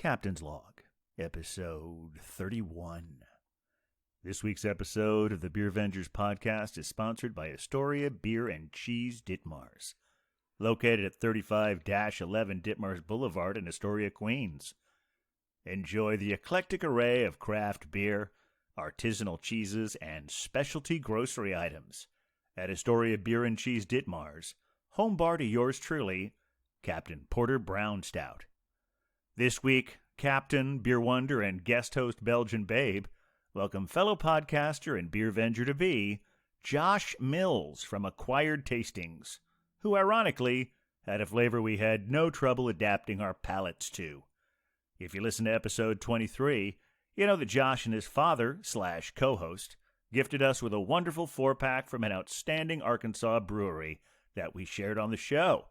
Captain's Log, episode 31. This week's episode of the Beervengers podcast is sponsored by Astoria Beer and Cheese Ditmars, located at 35-11 Ditmars Boulevard in Astoria, Queens. Enjoy the eclectic array of craft beer, artisanal cheeses, and specialty grocery items at Astoria Beer and Cheese Ditmars, home bar to yours truly, Captain Porter Brown Stout. This week, Captain, Beer Wonder, and guest host Belgian Babe welcome fellow podcaster and Beervenger-to-be, Josh Mills from Acquired Tastings, who ironically had a flavor we had no trouble adapting our palates to. If you listen to episode 23, you know that Josh and his father/co-host gifted us with a wonderful 4-pack from an outstanding Arkansas brewery that we shared on the show.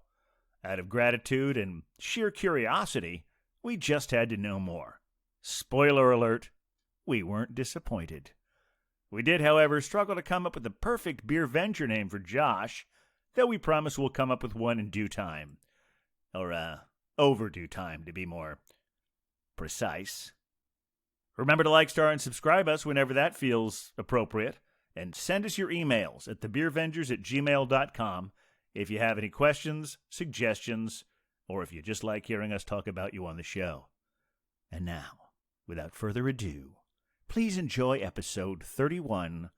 Out of gratitude and sheer curiosity, we just had to know more. Spoiler alert, we weren't disappointed. We did, however, struggle to come up with the perfect Beervenger name for Josh, though we promise we'll come up with one in due time. Or, overdue time, to be more precise. Remember to like, star, and subscribe us whenever that feels appropriate, and send us your emails at thebeervengers@gmail.com if you have any questions, suggestions, or if you just like hearing us talk about you on the show. And now, without further ado, please enjoy episode 31,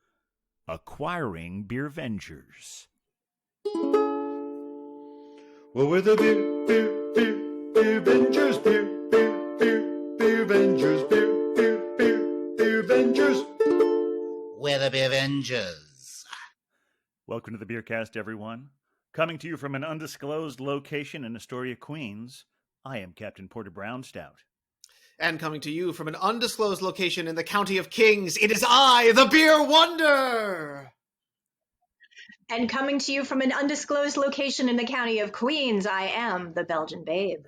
Acquiring Beervengers. Well, we're the Beervengers, Beervengers, Beervengers. We're the Beervengers. Welcome to the Beercast, everyone. Coming to you from an undisclosed location in Astoria, Queens, I am Captain Porter Brown Stout. And coming to you from an undisclosed location in the County of Kings, it is I, the Beer Wonder! And coming to you from an undisclosed location in the County of Queens, I am the Belgian Babe.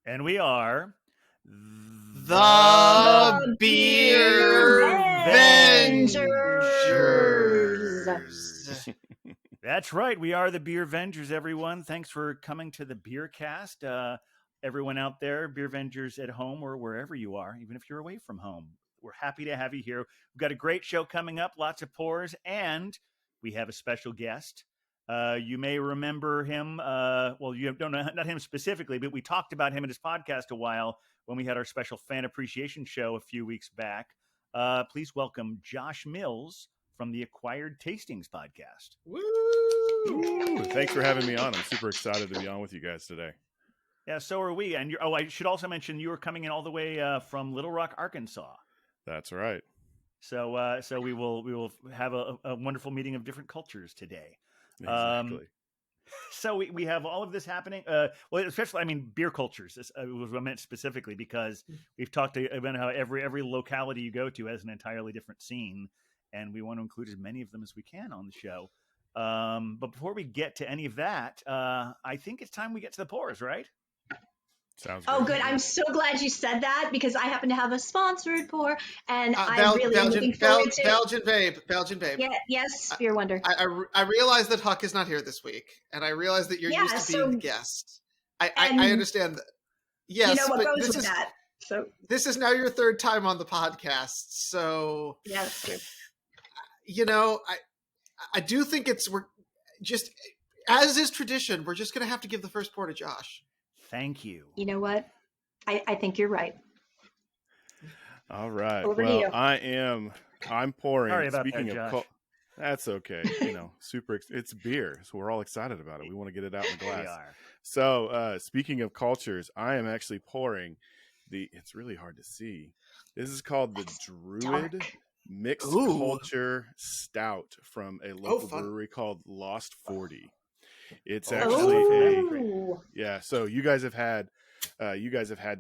And we are... The Beervengers! That's right. We are the Beervengers, everyone. Thanks for coming to the Beercast. Everyone out there, Beervengers at home or wherever you are, even if you're away from home, we're happy to have you here. We've got a great show coming up, lots of pours, and we have a special guest. You may remember him. You don't know, not him specifically, but we talked about him in his podcast a while when we had our special fan appreciation show a few weeks back. Please welcome Josh Mills from the Acquired Tastings podcast. Woo! Ooh, thanks for having me on. I'm super excited to be on with you guys today. Yeah, so are we. And I should also mention you are coming in all the way from Little Rock, Arkansas. That's right. So we will have a wonderful meeting of different cultures today. Exactly. So we have all of this happening. Especially, beer cultures. This was what I meant specifically because we've talked about how every locality you go to has an entirely different scene, and we want to include as many of them as we can on the show. But before we get to any of that, I think it's time we get to the pours, right? Sounds Oh, good. I'm so glad you said that because I happen to have a sponsored pour, and I'm really looking forward to Belgian Babe. Yeah, yes, Beer Wonder. I realize that Huck is not here this week, and I realize that you're used to being the guest. I understand that. Yes, you know what but goes with that. So this is now your third time on the podcast, so yeah, that's true. I do think we're just, as is tradition, we're just going to have to give the first pour to Josh. Thank you. You know what? I think you're right. All right. Over to you. I'm pouring. Sorry about Speaking that, of Josh. that's okay. It's beer, so we're all excited about it. We want to get it out in the glass. We are. So, speaking of cultures, I am actually pouring it's really hard to see. This is called the Druid Mixed Culture Stout from a local brewery called Lost 40. It's actually so you guys have had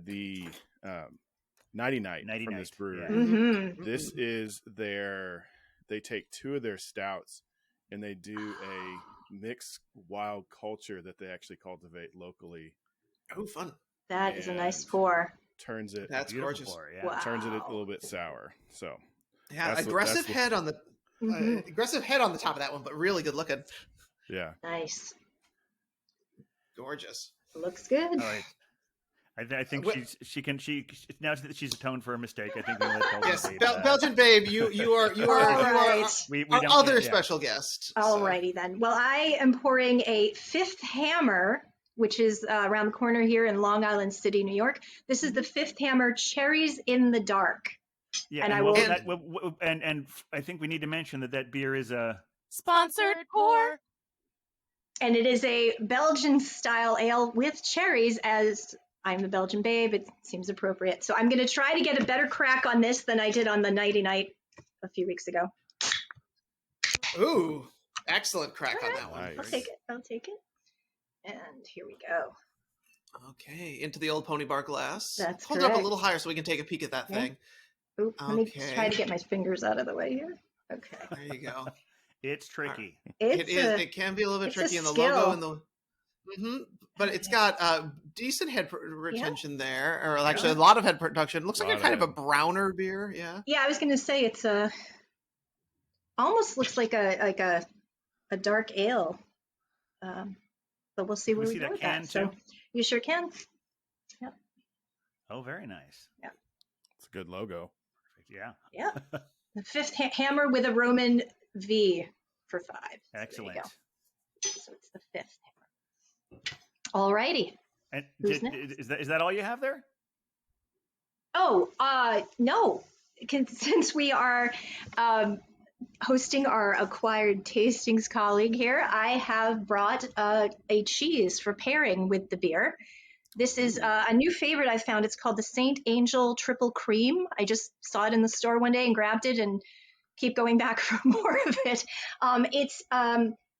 the Nighty Night from this brewery. Yeah. Mm-hmm. This is they take two of their stouts and they do a mixed wild culture that they actually cultivate locally. Oh, fun. That is a nice pour. Turns it That's gorgeous. Pour, yeah. Wow. Turns it a little bit sour. So yeah, aggressive head on the top of that one, but really good looking. Yeah. Nice. Gorgeous. Looks good. All right. I think she now that she's atoned for her mistake. I think we let Belgian Yes, Babe, Belgian Babe, you are right. our other special guest. Alrighty then. Well, I am pouring a Fifth Hammer, which is around the corner here in Long Island City, New York. This is the Fifth Hammer Cherries in the Dark. Yeah, and I think we need to mention that beer is a sponsored pour. And it is a Belgian style ale with cherries, as I'm the Belgian Babe. It seems appropriate. So I'm going to try to get a better crack on this than I did on the Nighty Night a few weeks ago. Ooh, excellent crack on that one. Nice. I'll take it. And here we go. Okay, into the old pony bar glass. That's Hold it up a correct. little higher so we can take a peek at that thing. Ooh, let me try to get my fingers out of the way here. Okay. There you go. It's tricky. It can be a little bit tricky in the logo and the. But it's got decent head retention there, or actually a lot of head production. Looks like a kind of a browner beer. Yeah. Yeah, I was going to say it's almost looks like a dark ale. But we'll see where we go with that. So you sure can. Yep. Oh, very nice. Yeah. It's a good logo. Yeah. Yeah. The Fifth Hammer with a Roman V for 5. Excellent. So it's the Fifth Hammer. All righty. And is that all you have there? Oh, no. Since we are hosting our acquired tastings colleague here, I have brought a cheese for pairing with the beer. This is a new favorite I found. It's called the Saint Angel Triple Cream. I just saw it in the store one day and grabbed it and keep going back for more of it. It's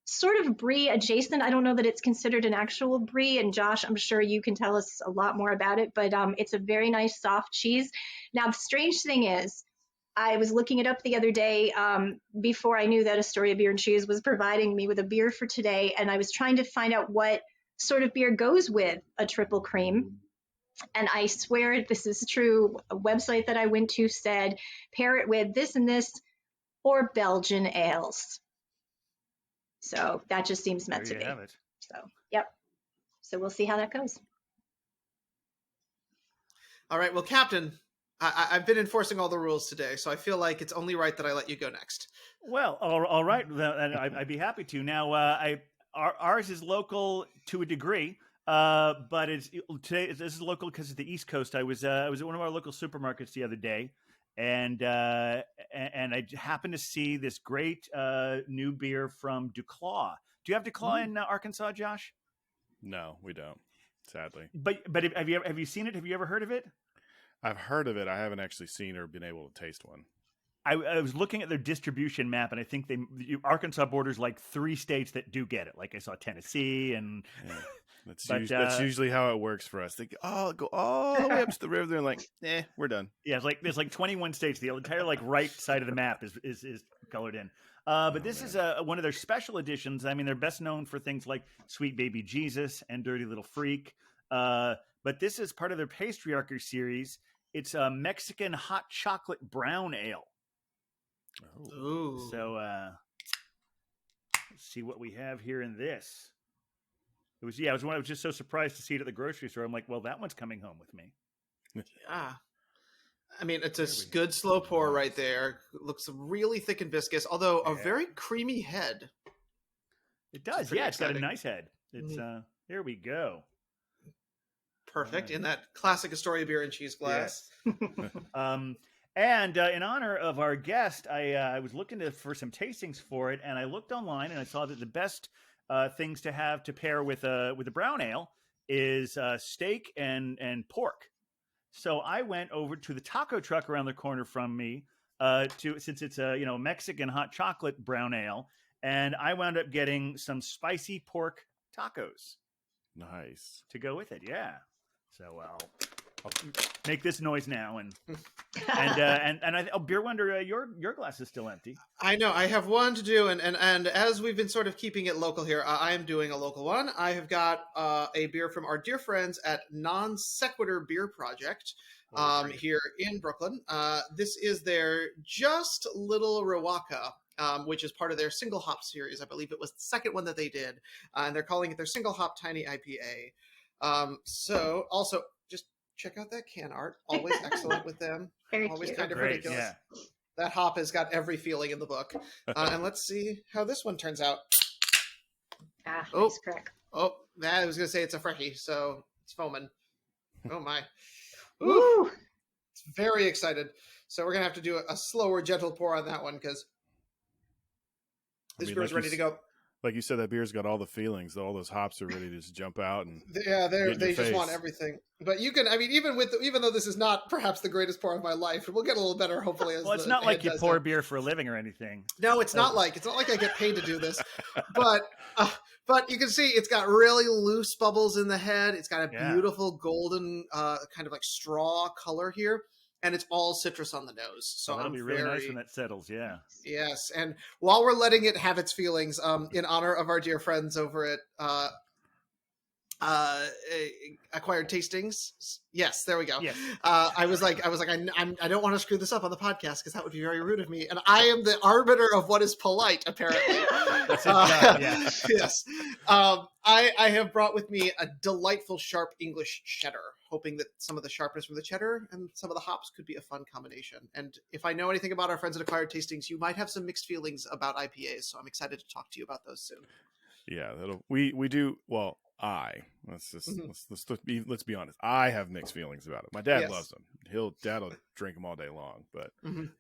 sort of brie adjacent. I don't know that it's considered an actual brie. And Josh, I'm sure you can tell us a lot more about it, but it's a very nice soft cheese. Now, the strange thing is, I was looking it up the other day before I knew that Astoria Beer and Cheese was providing me with a beer for today. And I was trying to find out what sort of beer goes with a triple cream. And I swear this is true. A website that I went to said, pair it with this and this or Belgian ales. So that just seems meant to be. Have it. So, yep. So we'll see how that goes. All right. Well, Captain, I've been enforcing all the rules today, so I feel like it's only right that I let you go next. Well, all right. I'd be happy to. Now, ours is local to a degree, but this is local because it's the East Coast. I was at one of our local supermarkets the other day, and I happened to see this great new beer from DuClaw. Do you have DuClaw in Arkansas, Josh? No, we don't. Sadly. But have you seen it? Have you ever heard of it? I've heard of it. I haven't actually seen or been able to taste one. I was looking at their distribution map, and I think Arkansas borders like 3 states that do get it. Like I saw Tennessee, and that's usually how it works for us. They go all the way up to the river. They're like, we're done. Yeah, there's like 21 states. The entire right side of the map is colored in. But this is one of their special editions. I mean, they're best known for things like Sweet Baby Jesus and Dirty Little Freak. But this is part of their Patriarchy series. It's a Mexican hot chocolate brown ale. Ooh. So let's see what we have here in this. I was just so surprised to see it at the grocery store. I'm like, well, that one's coming home with me. Yeah. I mean, it's a good slow pour right there. It looks really thick and viscous, although a very creamy head. It does. Yeah, it's got a nice head. It's here we go. Perfect. In that classic Astoria Beer and Cheese glass. Yes. And in honor of our guest, I was looking for some tastings for it, and I looked online and I saw that the best things to have to pair with a brown ale is steak and pork. So I went over to the taco truck around the corner from me since it's a Mexican hot chocolate brown ale, and I wound up getting some spicy pork tacos. Nice. To go with it, yeah. So I'll make this noise now, and Beer Wonder, your glass is still empty. I know. I have one to do, and as we've been sort of keeping it local here, I am doing a local one. I have got a beer from our dear friends at Non Sequitur Beer Project here in Brooklyn. This is their Just Little Rawaka, which is part of their single hop series. I believe it was the second one that they did, and they're calling it their single hop tiny IPA. So also, just check out that can art. Always excellent with them. Very Always cute. kind of Great, ridiculous. yeah. That hop has got every feeling in the book. And let's see how this one turns out. Oh. Nice crack. Oh, I was going to say it's a freshie, so it's foaming. Oh, my. Woo! Very excited. So we're going to have to do a slower, gentle pour on that one because this beer's ready to go. Like you said, that beer's got all the feelings. All those hops are ready to just jump out and they just want everything. But you can, I mean, even though this is not perhaps the greatest pour of my life, it will get a little better hopefully. As well, it's not like you pour beer for a living or anything. No, it's not like I get paid to do this, but you can see it's got really loose bubbles in the head. It's got a beautiful golden kind of like straw color here. And it's all citrus on the nose. So that'll be really nice when that settles, yeah. Yes, and while we're letting it have its feelings, in honor of our dear friends over at Acquired Tastings. Yes, there we go. Yes. I was like, I don't want to screw this up on the podcast because that would be very rude of me. And I am the arbiter of what is polite, apparently. Yes. I have brought with me a delightful, sharp English cheddar, hoping that some of the sharpness from the cheddar and some of the hops could be a fun combination. And if I know anything about our friends at Acquired Tastings, you might have some mixed feelings about IPAs. So I'm excited to talk to you about those soon. Yeah, we do. Well, let's be honest. I have mixed feelings about it. My dad loves them. Dad'll drink them all day long, but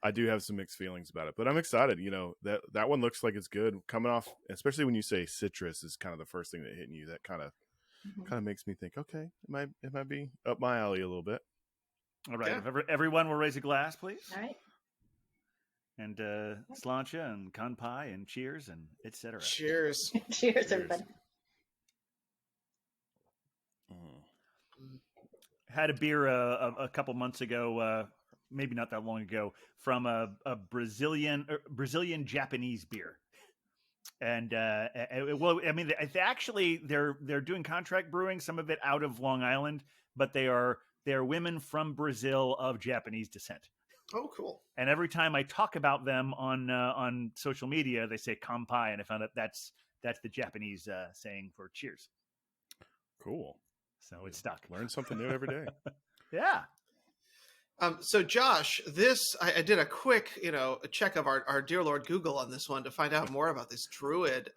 I do have some mixed feelings about it. But I'm excited. You know, that one looks like it's good coming off, especially when you say citrus is kind of the first thing that hitting you. That kind of makes me think, okay, it might be up my alley a little bit. All right, everyone will raise a glass, please. All right. And sláinte and kanpai and cheers and etc. Cheers. Cheers, everybody. Had a beer a couple months ago, maybe not that long ago, from a Brazilian Japanese beer. And well, I mean, they're doing contract brewing, some of it out of Long Island, but they're women from Brazil of Japanese descent. Oh, cool! And every time I talk about them on social media, they say "kanpai," and I found out that's the Japanese saying for cheers. Cool. So it's stuck. Learn something new every day. Yeah. So Josh, I did a quick, a check of our dear Lord Google on this one to find out more about this Druid.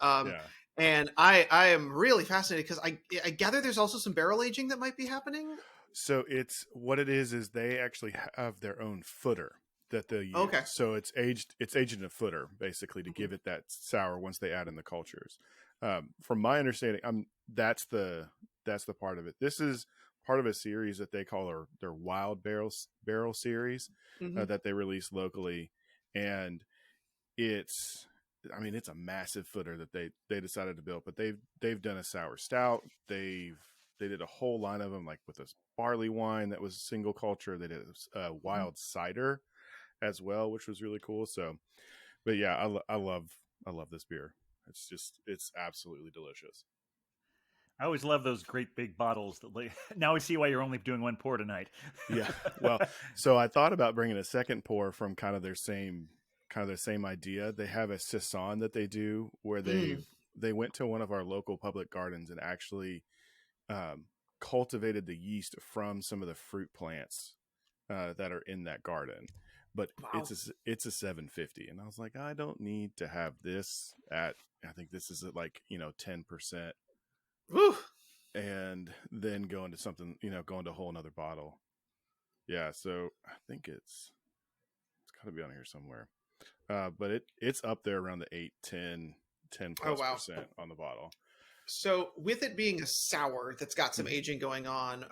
And I am really fascinated because I gather there's also some barrel aging that might be happening. So it's what it is they actually have their own footer that they use. Okay. So it's aged in a footer basically to give it that sour once they add in the cultures. From my understanding, that's the part of it. This is part of a series that they call their Wild Barrel series that they release locally, and it's a massive footer that they decided to build. But they've done a sour stout. They did a whole line of them, like with a barley wine that was single culture. They did a wild cider as well, which was really cool. So, but yeah, I love this beer. It's absolutely delicious. I always love those great big bottles. Now I see why you're only doing one pour tonight. Yeah. Well, so I thought about bringing a second pour from kind of their same idea. They have a saison that they do where they went to one of our local public gardens and actually cultivated the yeast from some of the fruit plants that are in that garden. But it's a 750, and I was like, I don't need to have this at. I think this is at 10%. Woo! And then go into something, go into a whole another bottle. Yeah, so I think it's got to be on here somewhere. But it's up there around the 10 plus % on the bottle. So with it being a sour that's got some aging going on,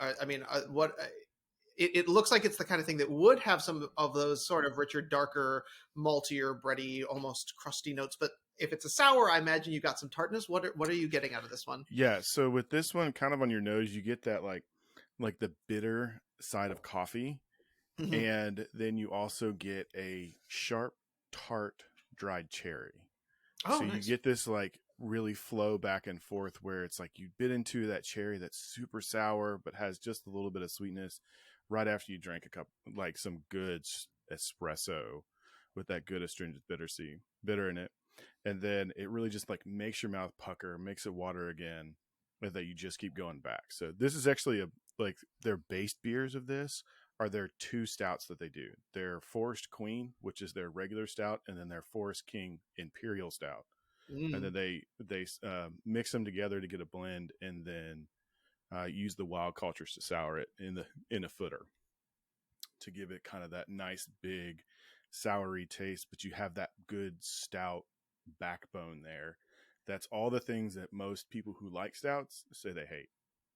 it looks like it's the kind of thing that would have some of those sort of richer, darker, maltier, bready, almost crusty notes. But if it's a sour, I imagine you got some tartness. What are you getting out of this one? Yeah, so with this one, kind of on your nose, you get that like the bitter side of coffee, and then you also get a sharp, tart, dried cherry. Oh, so nice. You get this really flow back and forth where it's like you bit into that cherry that's super sour but has just a little bit of sweetness right after you drink a cup, some good espresso with that good astringent bitter in it. And then it really just makes your mouth pucker, makes it water again, and that you just keep going back. So this is actually like their base beers of this are their 2 stouts that they do. Their Forest Queen, which is their regular stout, and then their Forest King Imperial Stout. And then they mix them together to get a blend, and then use the wild cultures to sour it in a footer to give it kind of that nice big soury taste, but you have that good stout backbone there. That's all the things that most people who like stouts say they hate.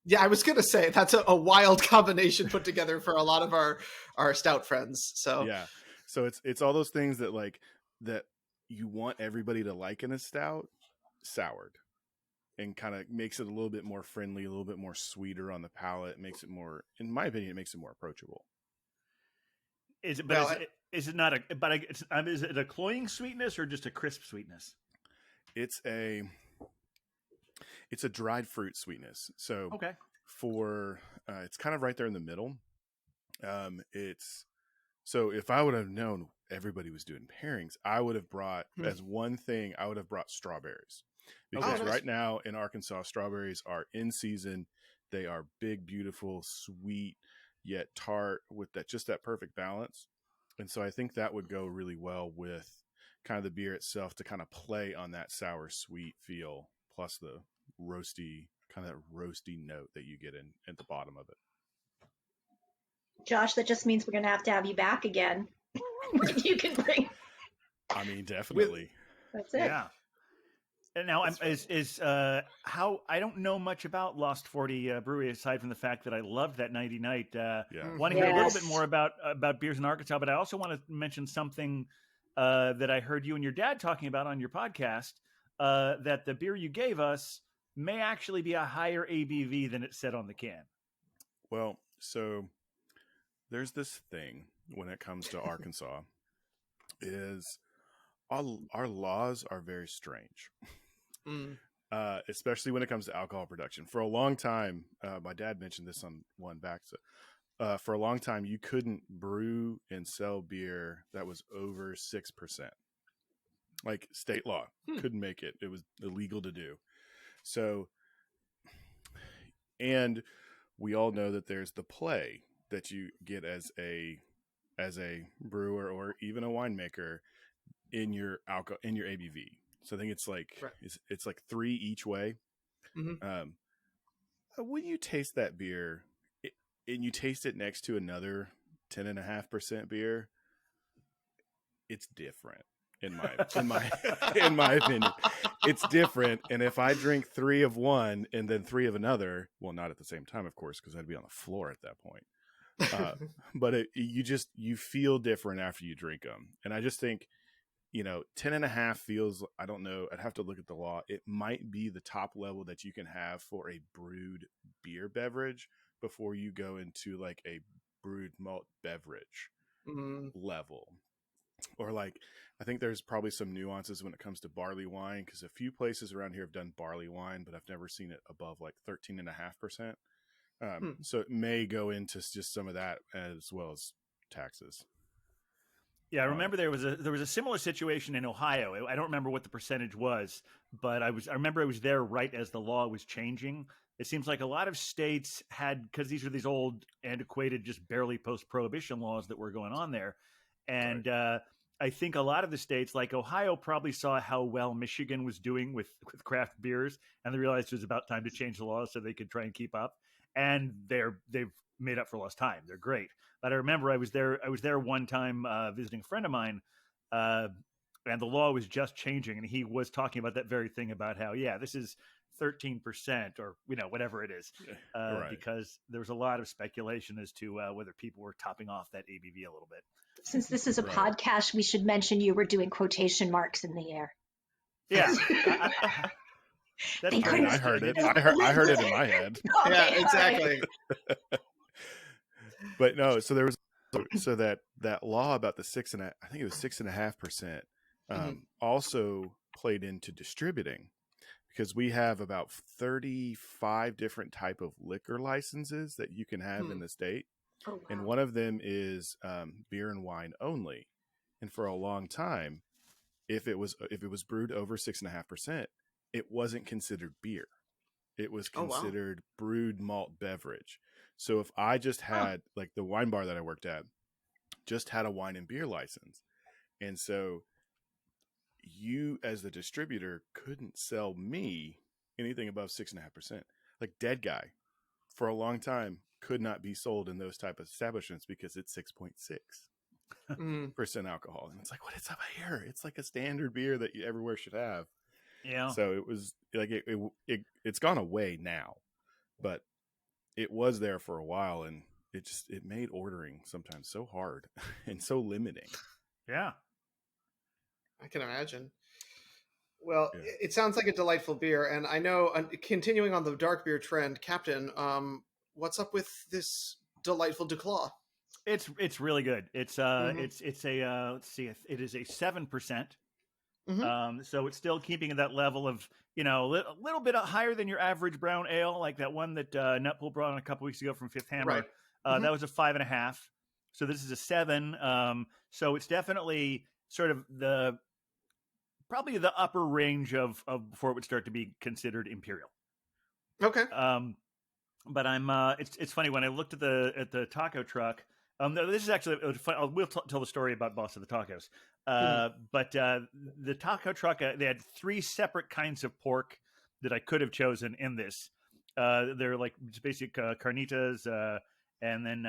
Yeah, I was gonna say that's a wild combination put together for a lot of our stout friends. So yeah, so it's all those things that like that you want everybody to like in a stout, soured, and kind of makes it a little bit more friendly, a little bit more sweeter on the palate. Makes it more, in my opinion, it makes it more approachable. Is it? But well, is it not a? But is it a cloying sweetness or just a crisp sweetness? It's a dried fruit sweetness. So okay, it's kind of right there in the middle. So if I would have known everybody was doing pairings, I would have brought as one thing. I would have brought strawberries, because right now in Arkansas, strawberries are in season. They are big, beautiful, sweet, yet tart with that perfect balance. And so I think that would go really well with kind of the beer itself to kind of play on that sour sweet feel, plus the roasty note that you get in at the bottom of it. Josh, that just means we're going to have you back again. You can bring. I mean, definitely. That's it. Yeah. And now how I don't know much about Lost 40 Brewery aside from the fact that I loved that 90 night. Want to hear a little bit more about beers in Arkansas, but I also want to mention something that I heard you and your dad talking about on your podcast, that the beer you gave us may actually be a higher ABV than it said on the can. Well, so there's this thing when it comes to Arkansas is our laws are very strange, especially when it comes to alcohol production. For a long time, my dad mentioned this on one back. So, for a long time, you couldn't brew and sell beer that was over 6%. Like state law couldn't make it. It was illegal to do. So, and we all know that there's the play that you get as a brewer or even a winemaker in your alcohol, in your ABV. So I think it's like it's like 3 each way. When you taste that beer and you taste it next to another 10.5% beer, it's different in my opinion. It's different. And if I drink 3 of one and then 3 of another, well, not at the same time, of course, because I'd be on the floor at that point. But you feel different after you drink them. And I just think, 10.5 feels, I don't know, I'd have to look at the law. It might be the top level that you can have for a brewed beer beverage before you go into like a brewed malt beverage level. Or like, I think there's probably some nuances when it comes to barley wine, because a few places around here have done barley wine, but I've never seen it above like 13.5%. So it may go into just some of that as well as taxes. Yeah, I remember there was a similar situation in Ohio. I don't remember what the percentage was, but I remember I was there right as the law was changing. It seems like a lot of states had, because these are these old, antiquated, just barely post-prohibition laws that were going on there, and I think a lot of the states, like Ohio, probably saw how well Michigan was doing with craft beers, and they realized it was about time to change the laws so they could try and keep up. And they've made up for lost time. They're great. But I remember I was there one time visiting a friend of mine, and the law was just changing, and he was talking about that very thing about how, this is 13% or whatever it is, because there was a lot of speculation as to whether people were topping off that ABV a little bit. Since this is a podcast, we should mention you were doing quotation marks in the air. Yeah. I heard it. I heard it in my head. Okay, yeah, exactly. But no, so there was that law about the 6.5%, also played into distributing, because we have about 35 different type of liquor licenses that you can have in the state. Oh, wow. And one of them is beer and wine only. And for a long time, if it was brewed over 6.5%, it wasn't considered beer. It was considered brewed malt beverage. So if I just had like the wine bar that I worked at just had a wine and beer license. And so you as the distributor couldn't sell me anything above 6.5%. Like Dead Guy for a long time could not be sold in those type of establishments because it's 6.6% alcohol. And it's like, what is up here? It's like a standard beer that you everywhere should have. Yeah. So it was like, it's gone away now, but it was there for a while, and it made ordering sometimes so hard and so limiting. Yeah. I can imagine. Well, Yeah. it sounds like a delightful beer, and I know, continuing on the dark beer trend, Captain, what's up with this delightful Duclaw? It's really good. It's it's a let's see, it is a 7%. So it's still keeping that level of, a little bit higher than your average brown ale, like that one that Nutpool brought on a couple weeks ago from Fifth Hammer. Right. That was a 5.5. So this is a 7. So it's definitely sort of probably the upper range of before it would start to be considered imperial. Okay. But it's funny when I looked at the taco truck. This is actually we'll tell the story about Boss of the Tacos. But the taco truck, they had 3 separate kinds of pork that I could have chosen in this. They're like just basic carnitas, and then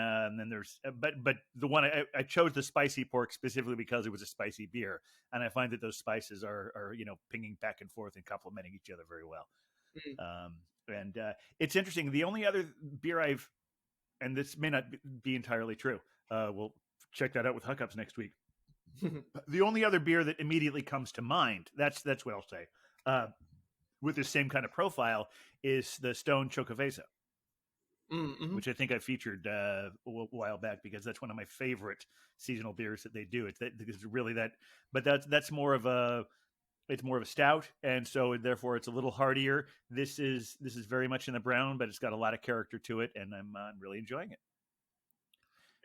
there's but the one I chose the spicy pork specifically because it was a spicy beer, and I find that those spices are pinging back and forth and complementing each other very well. And it's interesting. The only other beer and this may not be entirely true. We'll check that out with Hookups next week. The only other beer that immediately comes to mind, that's what I'll say, with the same kind of profile, is the Stone Chocovesa, which I think I featured a while back because that's one of my favorite seasonal beers that they do. It's really that, but that's more of a stout, and so therefore it's a little heartier. This is very much in the brown, but it's got a lot of character to it, and I'm really enjoying it.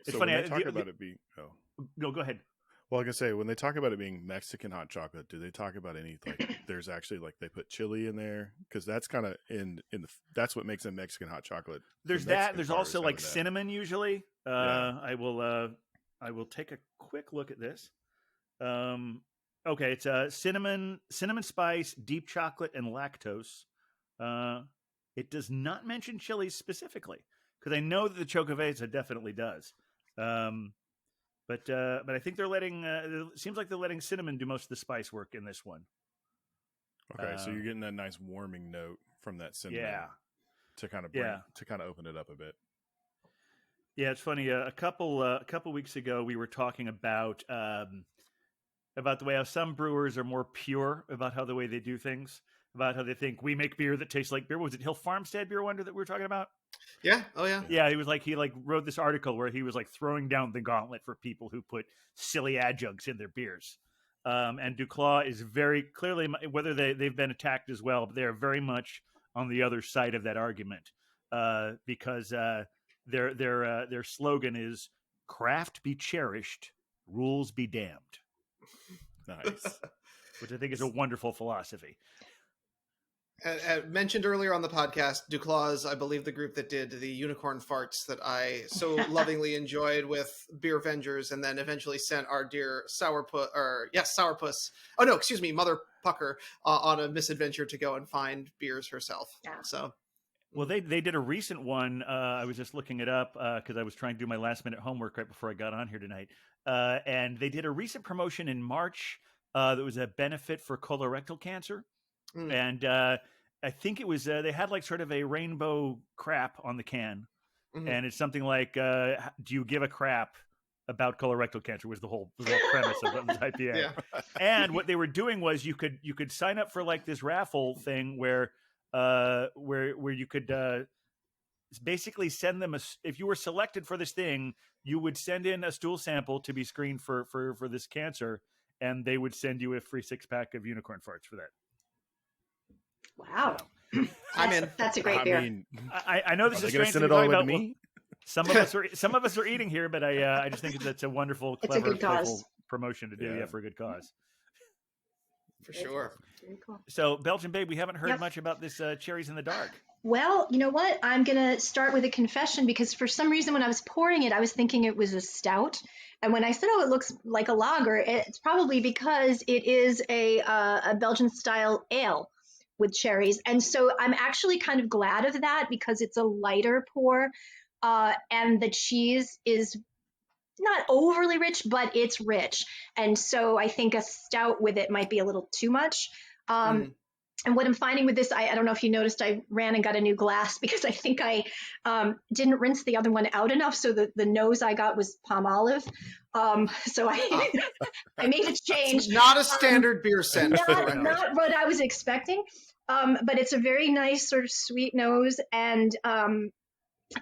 It's so funny. When they talk about it being No, go ahead. Well, like I say, when they talk about it being Mexican hot chocolate, do they talk about any there's actually they put chili in there? Because that's kind of that's what makes a Mexican hot chocolate. There's that. There's also cinnamon usually. I will take a quick look at this. Okay, it's cinnamon spice, deep chocolate, and lactose. It does not mention chilies specifically because I know that the Chocovesa definitely does. But I think they're letting. It seems like they're letting cinnamon do most of the spice work in this one. Okay, so you're getting that nice warming note from that cinnamon. Yeah. To kind of open it up a bit. Yeah, it's funny. A couple weeks ago, we were talking about the way how some brewers are more pure about the way they do things, about how they think we make beer that tastes like beer. Was it Hill Farmstead Beer Wonder that we were talking about? Yeah. Oh, yeah. Yeah, he wrote this article where he was throwing down the gauntlet for people who put silly adjuncts in their beers. And Duclaw is very clearly, whether they've been attacked as well, but they are very much on the other side of that argument because their slogan is "Craft be cherished, rules be damned." Nice. Which I think is a wonderful philosophy. Mentioned earlier on the podcast, Duclaw's, I believe, the group that did the unicorn farts that I so lovingly enjoyed with Beervengers, and then eventually sent our dear Sourpuss. Oh no, excuse me, Mother Pucker on a misadventure to go and find beers herself. Yeah. So, well, they did a recent one. I was just looking it up because I was trying to do my last minute homework right before I got on here tonight, and they did a recent promotion in March that was a benefit for colorectal cancer. And I think it was they had sort of a rainbow crap on the can, and it's something like, "Do you give a crap about colorectal cancer?" Was the whole premise of this IPA. Yeah. And what they were doing was you could sign up for this raffle thing where you could basically send them if you were selected for this thing, you would send in a stool sample to be screened for this cancer, and they would send you a free 6-pack of unicorn farts for that. Wow. I'm in. That's a great beer. I know this is strange. Send it all the way to me? Some of us are eating here, but I just think that's a wonderful, clever, playful promotion to do. Yeah, for a good cause. For sure. Very cool. So, Belgian Babe, we haven't heard Yep. much about this Cherries in the Dark. Well, you know what? I'm going to start with a confession because for some reason when I was pouring it, I was thinking it was a stout. And when I said, oh, it looks like a lager, it's probably because it is a Belgian style ale with cherries. And so I'm actually kind of glad of that because it's a lighter pour. And the cheese is not overly rich, but it's rich. And so I think a stout with it might be a little too much. And what I'm finding with this, I don't know if you noticed, I ran and got a new glass because I think I didn't rinse the other one out enough. So the nose I got was palm olive. So I I made a change. Not a standard beer scent. Not what I was expecting. But it's a very nice sort of sweet nose. And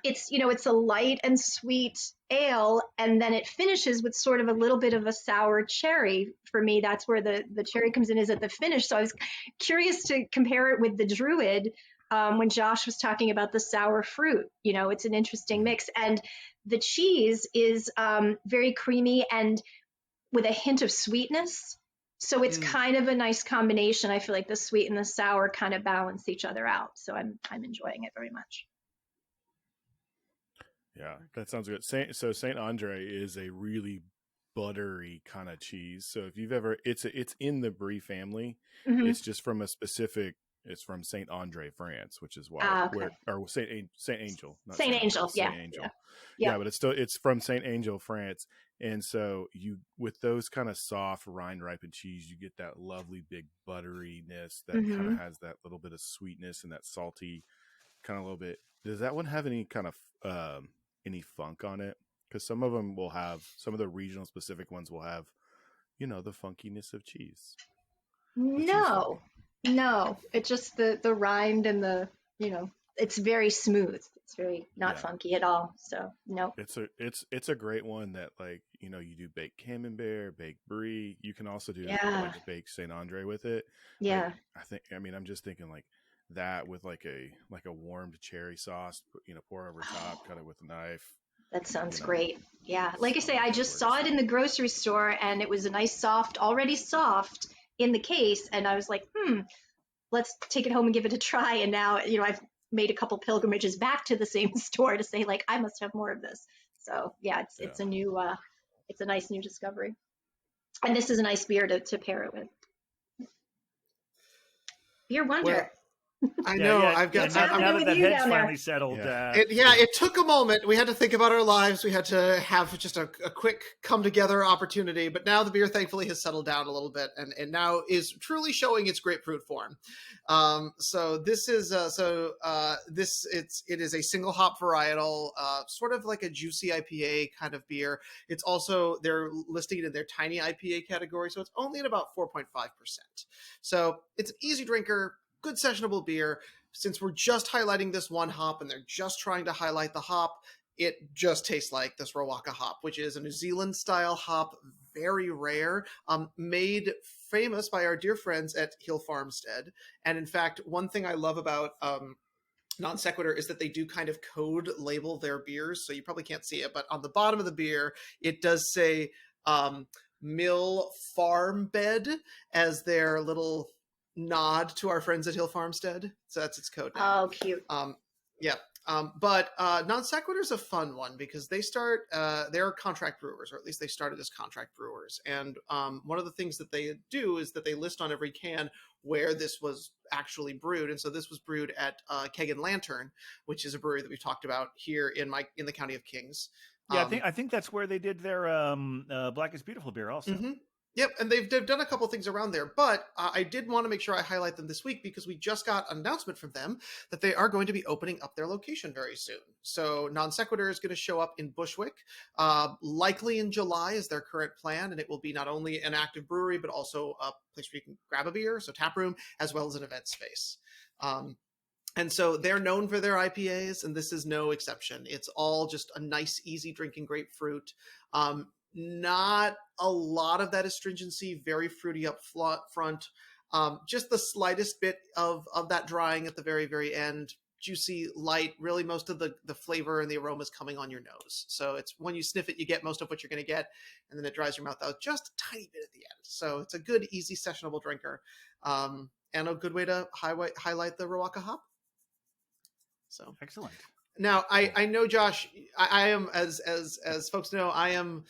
it's, it's a light and sweet ale, and then it finishes with sort of a little bit of a sour cherry. For me, that's where the cherry comes in, is at the finish. So I was curious to compare it with the Druid when Josh was talking about the sour fruit. It's an interesting mix. And the cheese is very creamy and with a hint of sweetness. So it's kind of a nice combination. I feel like the sweet and the sour kind of balance each other out. So I'm enjoying it very much. Yeah, that sounds good. Saint Andre is a really buttery kind of cheese. So if you've ever, it's in the Brie family. Mm-hmm. It's just from it's from Saint Andre, France, which is why or Saint Angel, not Saint Angel, Saint Angel. Yeah, but it's from Saint Angel, France. And so with those kind of soft rind ripened cheese, you get that lovely big butteriness that kind of has that little bit of sweetness and that salty kind of little bit. Does that one have any kind of any funk on it? Because some of them will have, some of the regional specific ones will have, the funkiness of cheese. No, it's just the rind and it's very smooth. It's very not funky at all. So no. It's a great one that, like, you do baked camembert, baked brie. You can also do baked Saint Andre with it. Yeah. I'm just thinking like that with like a warmed cherry sauce, pour over top, cut it with a knife. That sounds great. Yeah. Like I say, I just saw it in the grocery store and it was a nice already soft in the case. And I was like, let's take it home and give it a try. And now, I've made a couple pilgrimages back to the same store to say, like, I must have more of this. So yeah, it's a new, it's a nice new discovery. And this is a nice beer to pair it with. Beer Wonder. Well, I know. I've got. Now that head's finally settled. It took a moment. We had to think about our lives. We had to have just a quick come together opportunity. But now the beer, thankfully, has settled down a little bit, and now is truly showing its grapefruit form. So this is it is a single hop varietal, sort of like a juicy IPA kind of beer. It's also, they're listing it in their tiny IPA category, so it's only at about 4.5%. So it's an easy drinker. Good sessionable beer. Since we're just highlighting this one hop and they're just trying to highlight the hop, it just tastes like this Rawaka hop, which is a New Zealand style hop, very rare, made famous by our dear friends at Hill Farmstead. And in fact, one thing I love about Non Sequitur is that they do kind of code label their beers. So you probably can't see it, but on the bottom of the beer, it does say Mill Farm Bed as their little nod to our friends at Hill Farmstead. So that's its code name. Oh, cute. But Non Sequitur is a fun one because they're contract brewers, or at least they started as contract brewers. And one of the things that they do is that they list on every can where this was actually brewed. And so this was brewed at Keg and Lantern, which is a brewery that we've talked about here in the County of Kings. Yeah, I think that's where they did their Black is Beautiful beer also. Mm-hmm. Yep, and they've done a couple things around there, but I did want to make sure I highlight them this week because we just got an announcement from them that they are going to be opening up their location very soon. So Non Sequitur is going to show up in Bushwick, likely in July is their current plan, and it will be not only an active brewery, but also a place where you can grab a beer, so tap room, as well as an event space. And so they're known for their IPAs, and this is no exception. It's all just a nice, easy drinking grapefruit. Not a lot of that astringency, very fruity up front. Just the slightest bit of that drying at the very, very end. juicy, light. Really, most of the flavor and the aroma is coming on your nose. So it's when you sniff it, you get most of what you're going to get, and then it dries your mouth out just a tiny bit at the end. So it's a good, easy, sessionable drinker, and a good way to highlight the Rawaka hop. So excellent. Now, I know, Josh, I am, as folks know, I am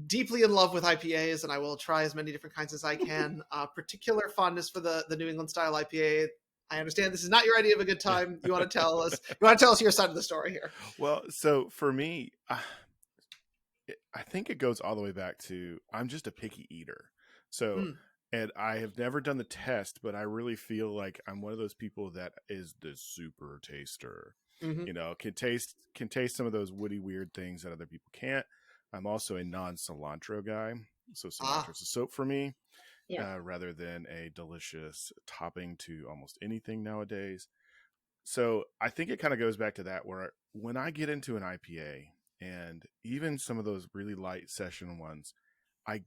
deeply in love with IPAs, and I will try as many different kinds as I can. Particular fondness for the New England style IPA. I understand this is not your idea of a good time. You want to tell us? You want to tell us your side of the story here? Well, so for me, I think it goes all the way back to I'm just a picky eater. So, and I have never done the test, but I really feel like I'm one of those people that is the super taster. Mm-hmm. You know, can taste some of those woody weird things that other people can't. I'm also a non-cilantro guy, so cilantro's a soap for me, rather than a delicious topping to almost anything nowadays. So I think it kind of goes back to that, where when I get into an IPA, and even some of those really light session ones, I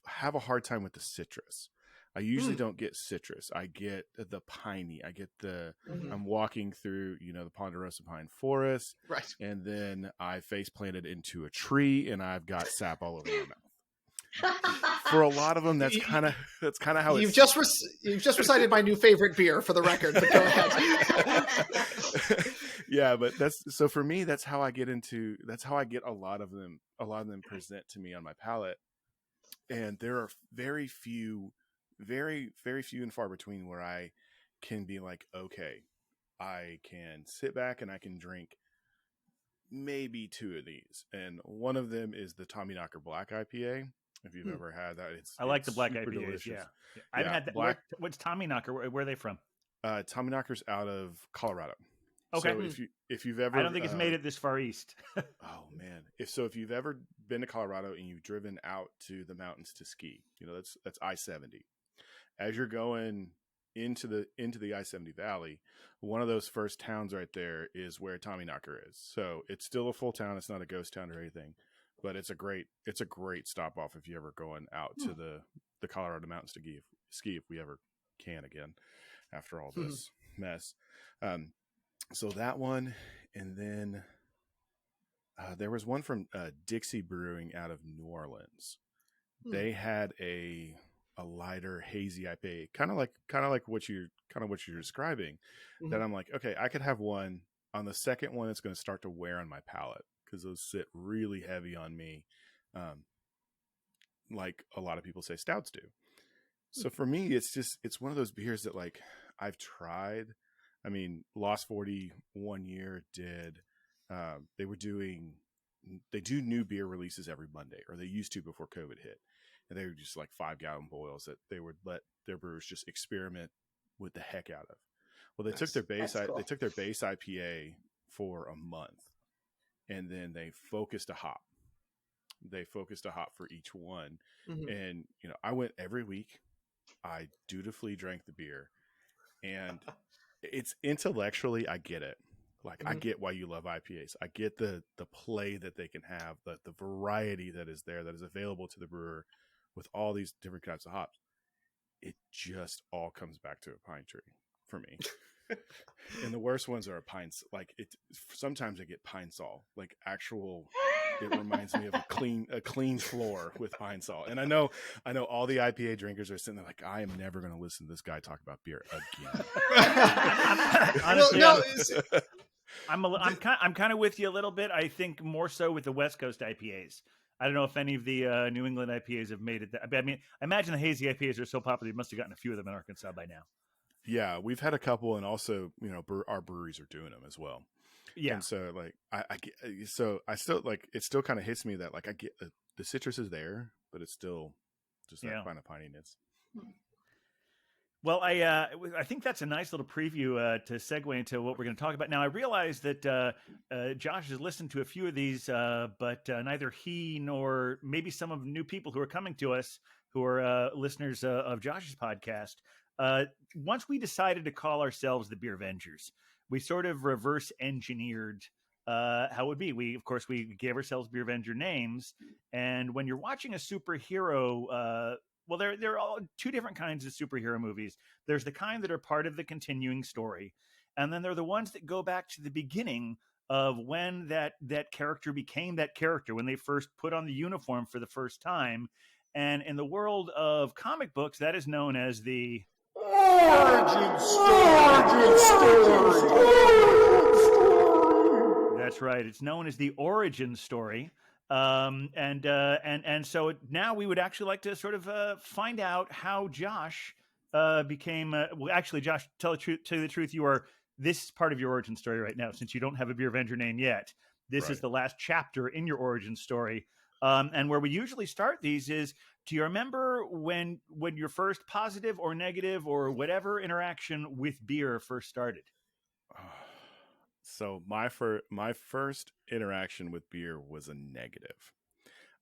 have a hard time with the citrus. I usually don't get citrus. I get the piney. I get the, I'm walking through, the Ponderosa Pine Forest. Right. And then I face planted into a tree and I've got sap all over my mouth. For a lot of them, that's kind of how you've just recited my new favorite beer for the record, but go ahead. Yeah, but so for me, that's how I get a lot of them present to me on my palate. And there are very few and far between where I can be like, okay, I can sit back and I can drink maybe two of these. And one of them is the Tommyknocker Black IPA. If you've ever had that, I like the black super IPAs. delicious. Yeah. I haven't had that. What's Tommyknocker? Where are they from? Tommyknocker's out of Colorado. Okay. So if you've ever, I don't think it's made it this far east. Oh man, if you've ever been to Colorado and you've driven out to the mountains to ski, that's I-70. As you're going into the I-70 Valley, one of those first towns right there is where Tommyknocker is. So it's still a full town. It's not a ghost town or anything, but it's a great stop off if you're ever going out to the Colorado mountains to ski if we ever can again after all this mess. So that one, and then there was one from Dixie Brewing out of New Orleans. They had a lighter hazy IPA, kind of like what you're describing. That I'm like, okay, I could have one. On the second one, it's going to start to wear on my palate because those sit really heavy on me, like a lot of people say stouts do. So for me, it's one of those beers that like I've tried. I mean, Lost 40 one year did. They do new beer releases every Monday, or they used to before COVID hit. And they were just like 5-gallon boils that they would let their brewers just experiment with the heck out of. Well, they took their base IPA for a month, and then they focused a hop. For each one. And I went every week. I dutifully drank the beer, and it's intellectually, I get it. Like I get why you love IPAs. I get the play that they can have, the variety that is there, that is available to the brewer with all these different kinds of hops. It just all comes back to a pine tree for me. And the worst ones are a pine. Like it. Sometimes I get pine sol. Like actual. It reminds me of a clean floor with pine sol. And I know all the IPA drinkers are sitting there like, I am never going to listen to this guy talk about beer again. Honestly, I'm kind of with you a little bit. I think more so with the West Coast IPAs. I don't know if any of the New England IPAs have made it. I mean, I imagine the hazy IPAs are so popular. You must have gotten a few of them in Arkansas by now. Yeah, we've had a couple, and also, our breweries are doing them as well. Yeah. And so like, I still like, it still kind of hits me that like, I get the citrus is there, but it's still just that kind of pininess. Well, I think that's a nice little preview to segue into what we're going to talk about. Now, I realize that Josh has listened to a few of these, but neither he nor maybe some of the new people who are coming to us who are listeners of Josh's podcast. Once we decided to call ourselves the Beervengers, we sort of reverse engineered how it would be. We gave ourselves Beervenger names. And when you're watching a superhero, well, there are all two different kinds of superhero movies. There's the kind that are part of the continuing story, and then there are the ones that go back to the beginning of when that character became that character, when they first put on the uniform for the first time. And in the world of comic books, that is known as the origin story. That's right. It's known as the origin story. And so now we would actually like to sort of find out how Josh became. Well, actually, Josh, tell you the truth. This is part of your origin story right now, since you don't have a Beervenger name yet. This is the last chapter in your origin story. And where we usually start these is, do you remember when your first positive or negative or whatever interaction with beer first started? So my first interaction with beer was a negative.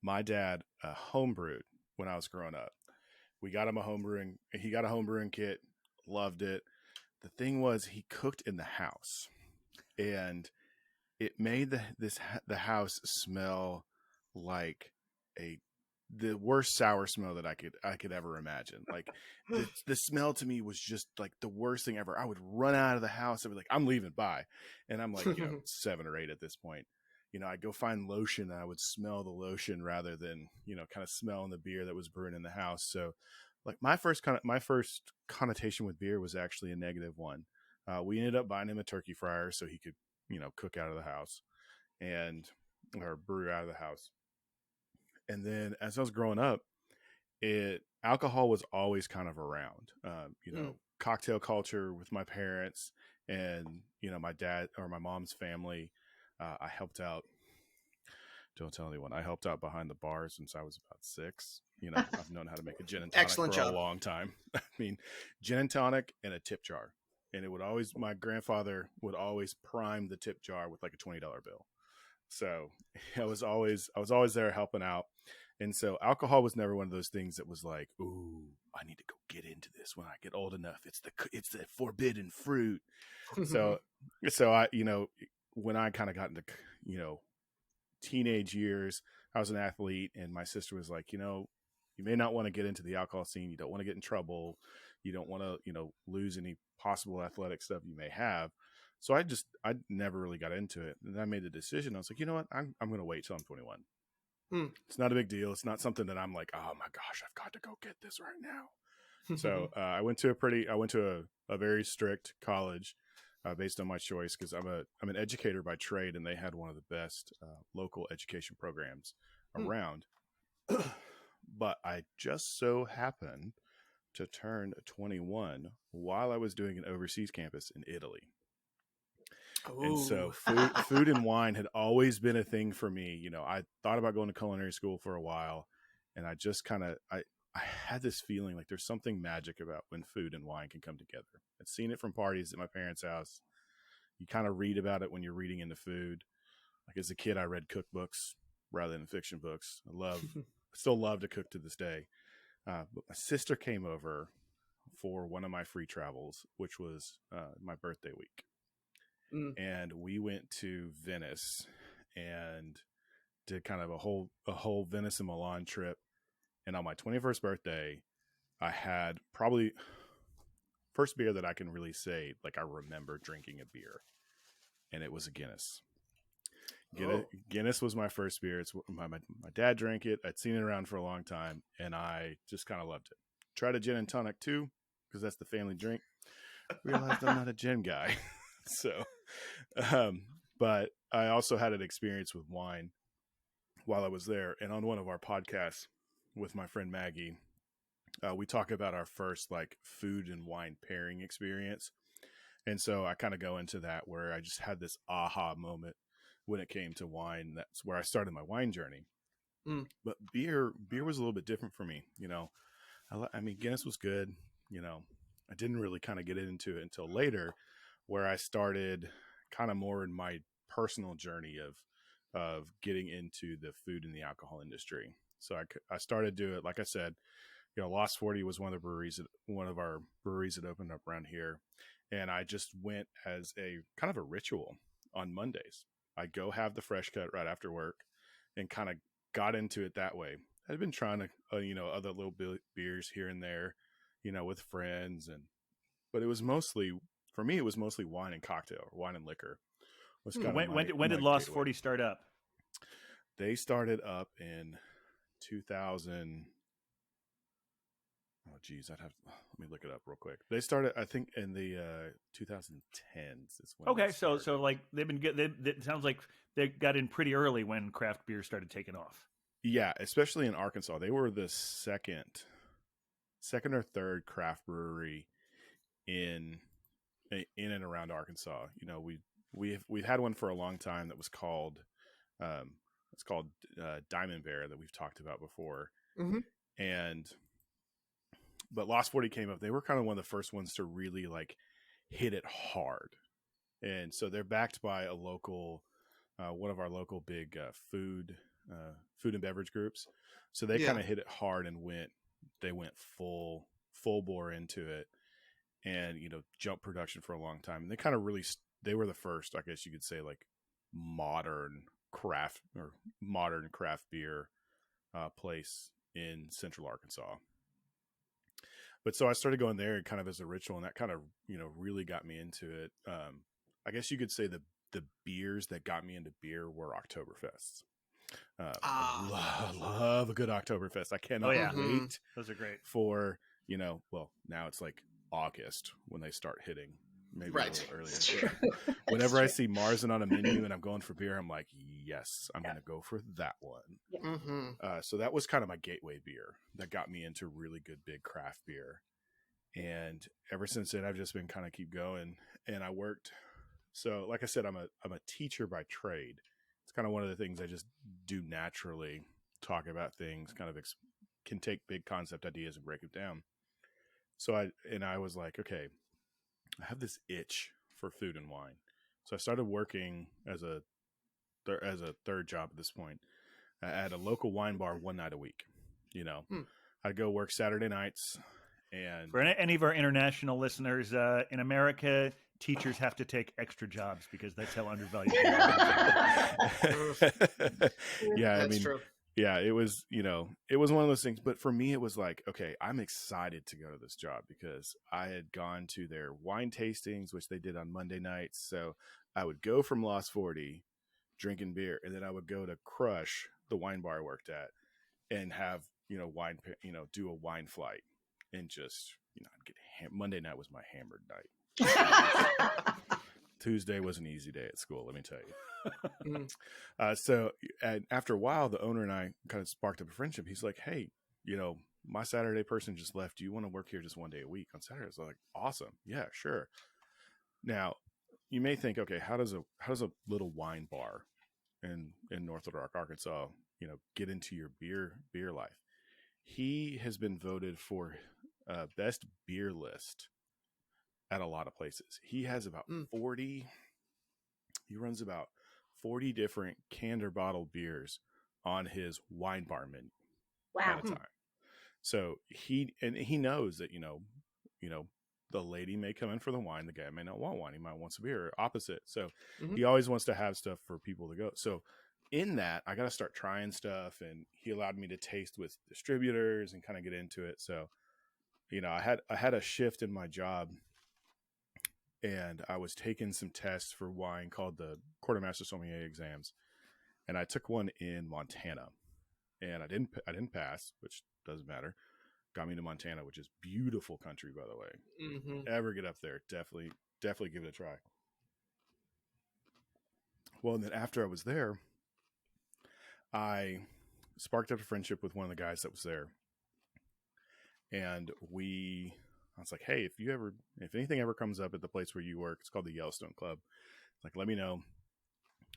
My dad homebrewed when I was growing up. We got him he got a homebrewing kit, loved it. The thing was, he cooked in the house, and it made the house smell like the worst sour smell that I could ever imagine. Like the smell to me was just like the worst thing ever. I would run out of the house and be like, I'm leaving, bye. And I'm like, 7 or 8 at this point. I'd go find lotion, and I would smell the lotion rather than, kind of smelling the beer that was brewing in the house. So like my first connotation with beer was actually a negative one. We ended up buying him a turkey fryer so he could, cook out of the house or brew out of the house. And then as I was growing up, alcohol was always kind of around, cocktail culture with my parents and, my dad or my mom's family. I helped out. Don't tell anyone. I helped out behind the bar since I was about 6. I've known how to make a gin and tonic Excellent for job. a long time. I mean, gin and tonic in a tip jar. And my grandfather would always prime the tip jar with like a $20 bill. So I was always there helping out. And so alcohol was never one of those things that was like, ooh, I need to go get into this when I get old enough. It's the forbidden fruit. So I, when I kind of got into, teenage years, I was an athlete, and my sister was like, you may not want to get into the alcohol scene. You don't want to get in trouble. You don't want to, lose any possible athletic stuff you may have. So I never really got into it. And I made the decision. I was like, you know what? I'm going to wait till I'm 21. It's not a big deal. It's not something that I'm like, oh my gosh, I've got to go get this right now. So I went to a very strict college based on my choice, because I'm an educator by trade, and they had one of the best local education programs around. But I just so happened to turn 21 while I was doing an overseas campus in Italy. Ooh. And so food and wine had always been a thing for me. I thought about going to culinary school for a while, and I just I had this feeling like there's something magic about when food and wine can come together. I'd seen it from parties at my parents' house. You kind of read about it when you're reading into food. Like as a kid, I read cookbooks rather than fiction books. I still love to cook to this day. But my sister came over for one of my free travels, which was my birthday week. And we went to Venice and did kind of a whole Venice and Milan trip. And on my 21st birthday, I had probably first beer that I can really say, like, I remember drinking a beer, and it was a Guinness. Guinness was my first beer. It's my dad drank it. I'd seen it around for a long time, and I just kind of loved it. Tried a gin and tonic too, because that's the family drink. Realized I'm not a gin guy. So, but I also had an experience with wine while I was there. And on one of our podcasts with my friend Maggie, we talk about our first like food and wine pairing experience. And so I kind of go into that where I just had this aha moment when it came to wine. That's where I started my wine journey. But beer was a little bit different for me. I mean, Guinness was good. I didn't really kind of get into it until later, where I started kind of more in my personal journey of getting into the food and the alcohol industry. So I started doing it. Like I said, Lost 40 was one of our breweries that opened up around here. And I just went as a kind of a ritual on Mondays. I'd go have the fresh cut right after work and kind of got into it that way. I'd been trying to, other little beers here and there, with friends, but it was mostly, for me, it was mostly wine and cocktail, wine and liquor. Was kind of when did Lost 40 start up? They started up in 2000. Oh, geez, let me look it up real quick. They started, I think, in the 2010s. Is when Okay, so like they've been good. It sounds like they got in pretty early when craft beer started taking off. Yeah, especially in Arkansas, they were the second or third craft brewery in and around Arkansas. We've had one for a long time that was called Diamond Bear that we've talked about before, but Lost 40 came up. They were kind of one of the first ones to really like hit it hard, and so they're backed by a local, one of our local big food and beverage groups. So they kind of hit it hard and went full bore into it, and jump production for a long time. And they kind of they were the first, I guess you could say, like modern craft beer place in Central Arkansas. But so I started going there kind of as a ritual, and that kind of really got me into it. I guess you could say the beers that got me into beer were Oktoberfests. I love a good Oktoberfest. I cannot wait. Those are great. For well, now it's like August when they start hitting, maybe a little earlier. So whenever I see Marzen on a menu and I'm going for beer, I'm like, yes, I'm gonna go for that one. So that was kind of my gateway beer that got me into really good big craft beer, and ever since then I've just been kind of keep going. And I worked, so like I said, I'm a teacher by trade. It's kind of one of the things I just do naturally. Talk about things, kind of can take big concept ideas and break it down. So I was like, okay, I have this itch for food and wine. So I started working as a third job at this point at a local wine bar one night a week. I'd go work Saturday nights. And for any of our international listeners, in America, teachers have to take extra jobs because that's how undervalued they are. Yeah, that's true. Yeah, it was one of those things. But for me, it was like, okay, I'm excited to go to this job because I had gone to their wine tastings, which they did on Monday nights. So I would go from Lost 40 drinking beer, and then I would go to Crush, the wine bar I worked at, and have, wine, do a wine flight, and just, I'd get Monday night was my hammered night. Tuesday was an easy day at school, let me tell you. So after a while, the owner and I kind of sparked up a friendship. He's like, hey, my Saturday person just left. Do you want to work here just one day a week on Saturdays? I'm like, awesome. Yeah, sure. Now, you may think, okay, how does a little wine bar in North Little Rock, Arkansas, get into your beer life? He has been voted for best beer list at a lot of places. He has about 40. He runs about 40 different canned or bottled beers on his wine bar menu at a time. So he knows that the lady may come in for the wine, the guy may not want wine, he might want some beer, or opposite. So he always wants to have stuff for people to go. So in that, I got to start trying stuff, and he allowed me to taste with distributors and kind of get into it. So I had a shift in my job, and I was taking some tests for wine called the Quartermaster Sommelier exams, and I took one in Montana, and I didn't pass, which doesn't matter. Got me to Montana, which is beautiful country, by the way. Ever get up there, definitely give it a try. Well, and then after I was there, I sparked up a friendship with one of the guys that was there, and I was like, hey, if anything ever comes up at the place where you work, it's called the Yellowstone Club. Like, let me know.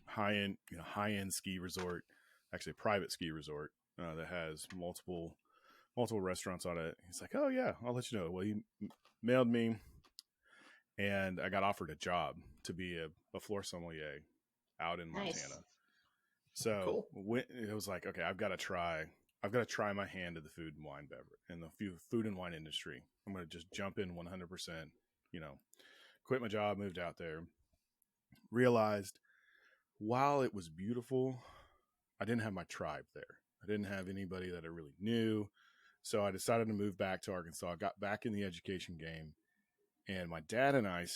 High end ski resort, actually a private ski resort that has multiple restaurants on it. He's like, oh yeah, I'll let you know. Well, he mailed me, and I got offered a job to be a floor sommelier out in Montana. So it was like, okay, I've got to try my hand at the food and wine food and wine industry. I'm going to just jump in 100%, quit my job, moved out there, realized while it was beautiful, I didn't have my tribe there. I didn't have anybody that I really knew. So I decided to move back to Arkansas. I got back in the education game, and my dad and I,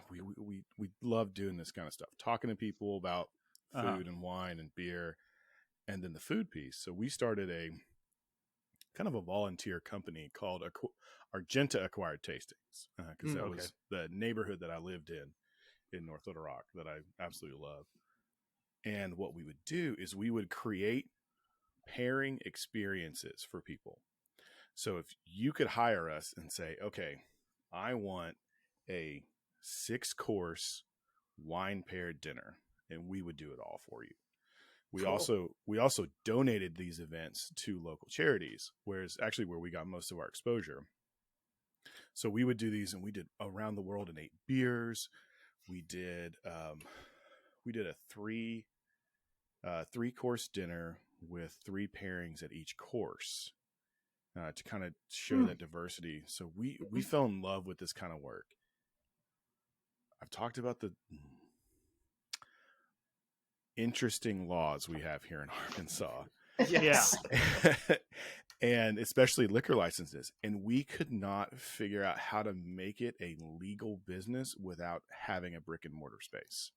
we love doing this kind of stuff, talking to people about food and wine and beer, and then the food piece. So we started a kind of a volunteer company called Argenta Acquired Tastings, because that was the neighborhood that I lived in North Little Rock that I absolutely love. And what we would do is we would create pairing experiences for people. So if you could hire us and say, okay, I want a 6-course wine paired dinner, and we would do it all for you. We also donated these events to local charities, where we got most of our exposure. So we would do these, and we did around the world in 8 beers. We did a 3-course dinner with 3 pairings at each course, to kind of show that diversity. So we fell in love with this kind of work. I've talked about the interesting laws we have here in Arkansas. Yes. And especially liquor licenses. And we could not figure out how to make it a legal business without having a brick and mortar space.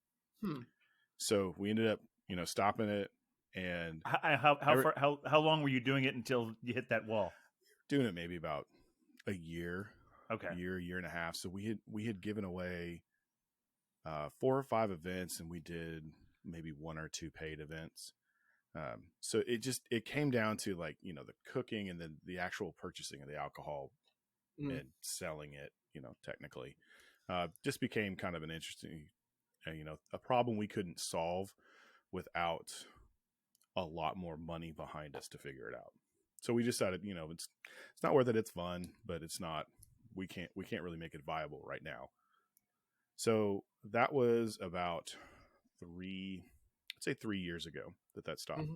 So we ended up, stopping it. And how long were you doing it until you hit that wall? Doing it maybe about a year. Okay. Year and a half. So we had given away 4 or 5 events, and we did maybe 1 or 2 paid events. So it came down to the cooking and then the actual purchasing of the alcohol and selling it, technically, just became kind of an interesting, a problem we couldn't solve without a lot more money behind us to figure it out. So we decided, it's not worth it. It's fun, but it's not, we can't really make it viable right now. So that was about 3 years ago that stopped.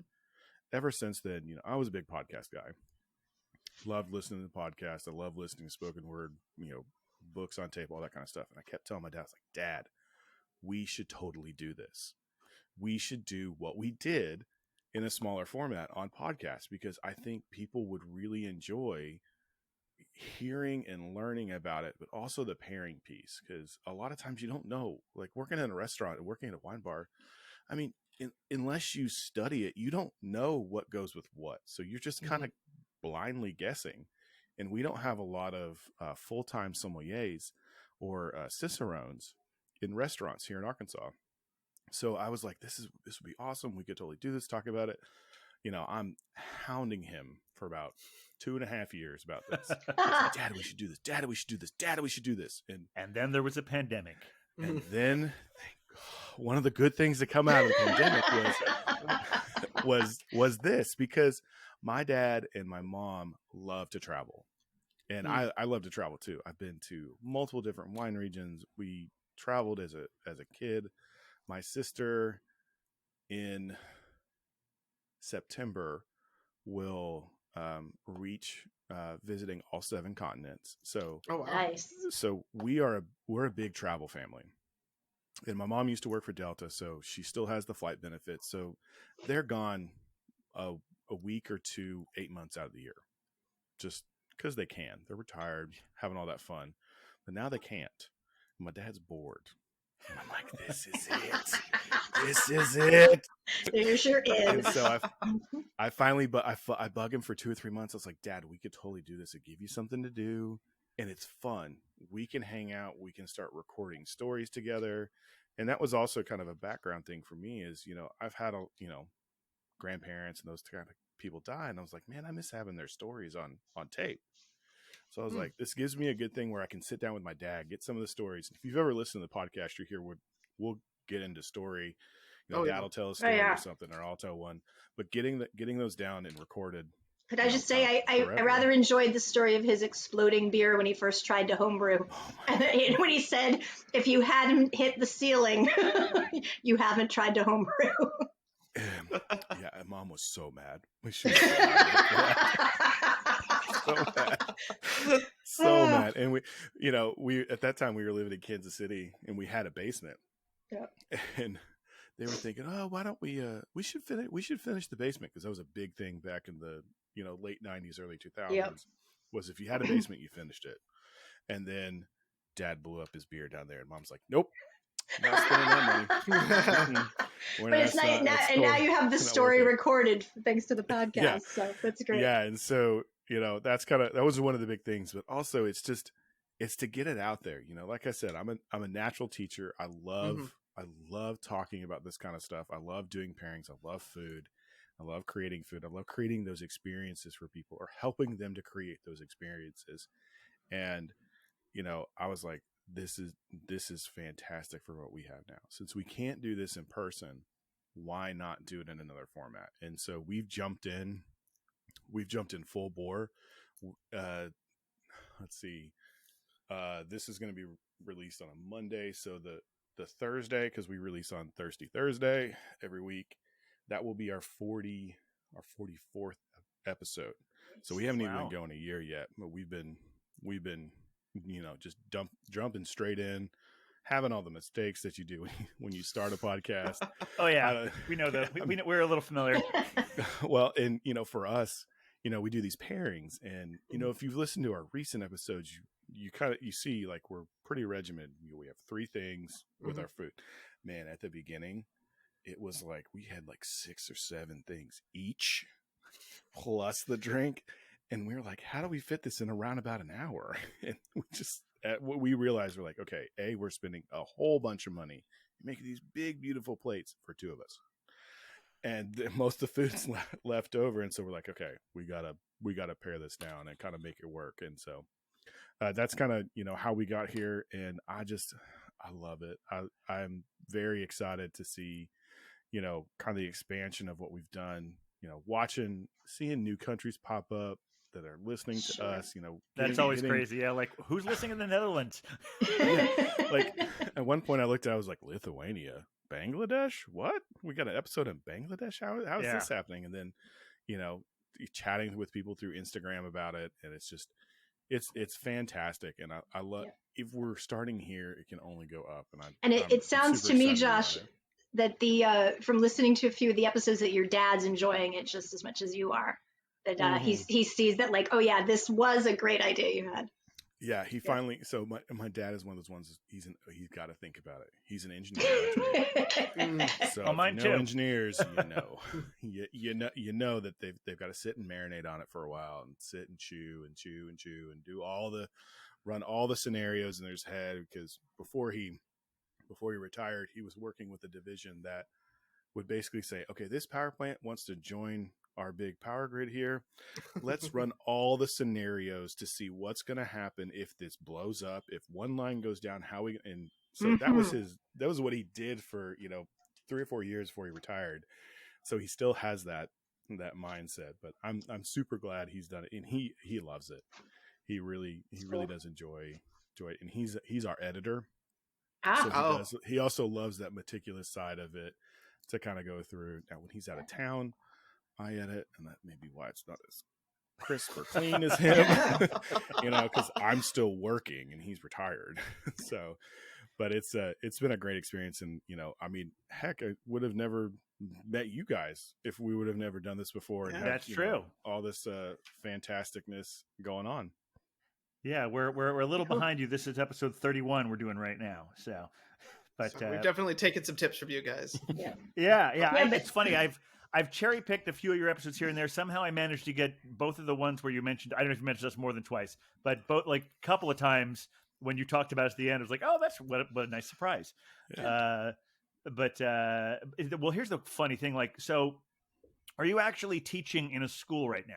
Ever since then, I was a big podcast guy. Loved listening to the podcast. I love listening to spoken word, books on tape, all that kind of stuff. And I kept telling my dad, I was like, Dad, we should totally do this. We should do what we did in a smaller format on podcasts, because I think people would really enjoy hearing and learning about it, but also the pairing piece. Because a lot of times you don't know, like working in a restaurant and working at a wine bar, I mean, unless you study it, you don't know what goes with what. So you're just kind of blindly guessing. And we don't have a lot of full-time sommeliers or cicerones in restaurants here in Arkansas. So I was like, this would be awesome. We could totally do this, talk about it. I'm hounding him for about 2.5 years about this. Like, Dad, we should do this. Dad, we should do this. Dad, we should do this. And then there was a pandemic. And then one of the good things that come out of the pandemic was this, because my dad and my mom love to travel. And I love to travel too. I've been to multiple different wine regions. We traveled as a kid. My sister in September will reach visiting all 7 continents. So Nice. So we're a big travel family. And my mom used to work for Delta, so she still has the flight benefits. So they're gone a week or 2, 8 months out of the year, just because they can. They're retired, having all that fun, but now they can't. My dad's bored. And I'm like, this is it. This is it. There sure is. And so I finally, I bug him for 2 or 3 months. I was like, Dad, we could totally do this. It'd give you something to do, and it's fun. We can hang out. We can start recording stories together. And that was also kind of a background thing for me is, I've had, grandparents and those kind of people die. And I was like, man, I miss having their stories on tape. So I was like, this gives me a good thing where I can sit down with my dad, get some of the stories. If you've ever listened to the podcast, you're here, we'll get into story. Dad will tell a story or something, or I'll tell one. But getting those down and recorded. Could I just say, I rather enjoyed the story of his exploding beer when he first tried to homebrew. And when he said, if you hadn't hit the ceiling, you haven't tried to homebrew. Yeah, Mom was so mad. She was so mad. So mad. And we at that time we were living in Kansas City, and we had a basement. Yeah. And they were thinking, oh, why don't we should finish the basement, because that was a big thing back in the late 90s, early 2000s. Yep. Was if you had a basement, you finished it. And then Dad blew up his beer down there, and Mom's like, nope, not spending that money. But it's not now, and now you have the story recorded thanks to the podcast. Yeah. So that's great. Yeah, and so that was one of the big things. But also, it's to get it out there. Like I said, I'm a natural teacher. I love talking about this kind of stuff. I love doing pairings. I love food. I love creating food. I love creating those experiences for people, or helping them to create those experiences. And I was like, this is fantastic for what we have now. Since we can't do this in person, why not do it in another format? And so we've jumped in full bore. Let's see. This is going to be released on a Monday. So the Thursday, because we release on Thursday every week, that will be our 44th episode. So we haven't even been going a year yet, but we've been just jumping straight in, having all the mistakes that you do when you start a podcast. Oh yeah, we know that. We're a little familiar. Well, and for us, we do these pairings, and if you've listened to our recent episodes, you see like we're pretty regimented. We have 3 things with our food. Man, at the beginning, it was like we had like 6 or 7 things each, plus the drink. And we were like, how do we fit this in around about an hour? And we realized, we're like, okay, we're spending a whole bunch of money making these big, beautiful plates for 2 of us. And most of the food's left over. And so we're like, okay, we gotta pare this down and kind of make it work. And so that's kind of, how we got here. And I love it. I'm very excited to see, kind of the expansion of what we've done, seeing new countries pop up that are listening to us, that's always crazy. Yeah. Like, who's listening in the Netherlands? Yeah. Like at one point I looked at, I was like, Lithuania, Bangladesh, what? We got an episode in Bangladesh? How is this happening? And then, chatting with people through Instagram about it. And it's just, it's fantastic. And I love, if we're starting here, it can only go up. And it sounds to me, Josh, that from listening to a few of the episodes, that your dad's enjoying it just as much as you are. That he sees that, like, oh yeah, this was a great idea you had. Yeah, he finally. So my dad is one of those ones. He's got to think about it. He's an engineer. So mine too. Engineers, you know that they've got to sit and marinate on it for a while, and sit and chew and do run all the scenarios in his head. Because before he retired, he was working with a division that would basically say, okay, this power plant wants to join our big power grid here. Let's run all the scenarios to see what's going to happen if this blows up, if one line goes down, and so that was what he did for 3 or 4 years before he retired. So he still has that mindset. But I'm super glad he's done it, and he loves it. He really does enjoy it, and he's our editor. So he also loves that meticulous side of it to kind of go through. Now when he's out of town, I edit, and that may be why it's not as crisp or clean as him, because I'm still working and he's retired. So, but it's been a great experience. And, heck, I would have never met you guys if we would have never done this before. And that's true. All this fantasticness going on. Yeah, we're a little behind you. This is episode 31 we're doing right now. So, but we've definitely taken some tips from you guys. Yeah. It's funny. I've cherry picked a few of your episodes here and there. Somehow I managed to get both of the ones where you mentioned, I don't know if you mentioned us more than twice, but both, like a couple of times when you talked about us at the end, it was like, oh, that's what a nice surprise. Yeah. Well, here's the funny thing. Like, so are you actually teaching in a school right now?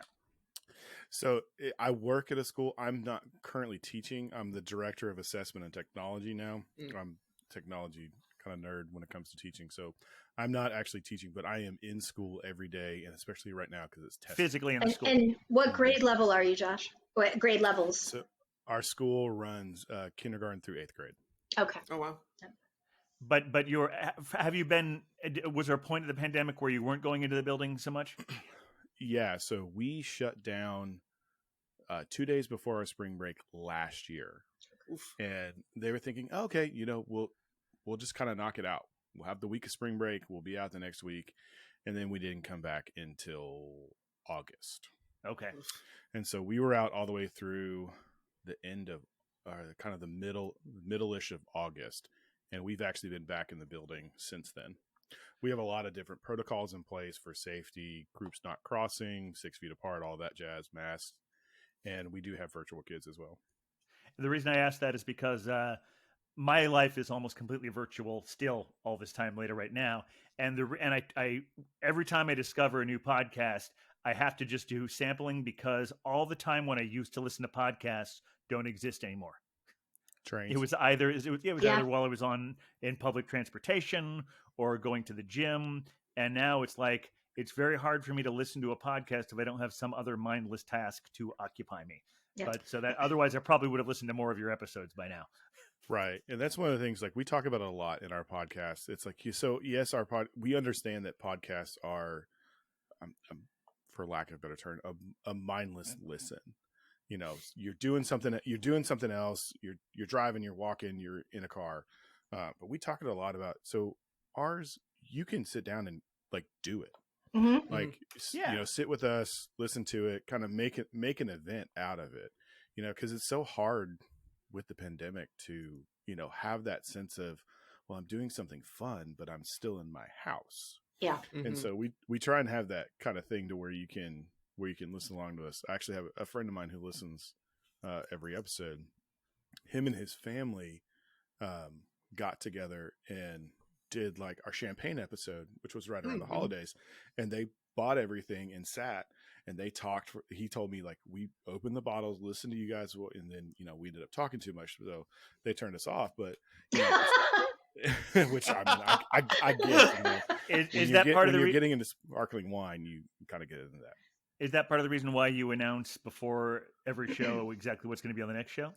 So I work at a school. I'm not currently teaching. I'm the director of assessment and technology now. I'm technology kind of nerd when it comes to teaching. So I'm not actually teaching, but I am in school every day, and especially right now because it's testing. Physically in the school. And what grade level are you, Josh? What grade levels? So our school runs kindergarten through 8th grade. Okay. Oh, wow. But was there a point of the pandemic where you weren't going into the building so much? Yeah. So we shut down 2 days before our spring break last year. Oof. And they were thinking, okay, we'll just kind of knock it out. we'll have the week of spring break. We'll be out the next week. And then we didn't come back until August. Okay. And so we were out all the way through the end of kind of the middle-ish of August. And we've actually been back in the building since then. We have a lot of different protocols in place for safety, groups not crossing, 6 feet apart, all that jazz, masks. And we do have virtual kids as well. The reason I asked that is because my life is almost completely virtual still all this time later right now. And I every time I discover a new podcast, I have to just do sampling because all the time when I used to listen to podcasts don't exist anymore. Trains. It was either either while I was in public transportation or going to the gym. And now it's like, it's very hard for me to listen to a podcast if I don't have some other mindless task to occupy me. Yeah. But so that otherwise I probably would have listened to more of your episodes by now. Right. And that's one of the things, like, we talk about it a lot in our podcast. It's like, yes, we understand that podcasts are, for lack of a better term, a mindless listen. You know, you're doing something else, you're driving, you're walking, you're in a car. But we talk a lot about, so ours, you can sit down and like do it. Mm-hmm. Like, sit with us, listen to it, kind of make an event out of it, because it's so hard with the pandemic to, have that sense of, well, I'm doing something fun, but I'm still in my house. Yeah. Mm-hmm. And so we try and have that kind of thing to where you can listen along to us. I actually have a friend of mine who listens every episode. Him and his family got together and did like our champagne episode, which was right around the holidays, and they bought everything and sat and they talked. He told me, like, we opened the bottles, listened to you guys, and then we ended up talking too much, so they turned us off. But which I get. Is that part of the when you're getting into sparkling wine, you kind of get into that. Is that part of the reason why you announce before every show exactly what's going to be on the next show?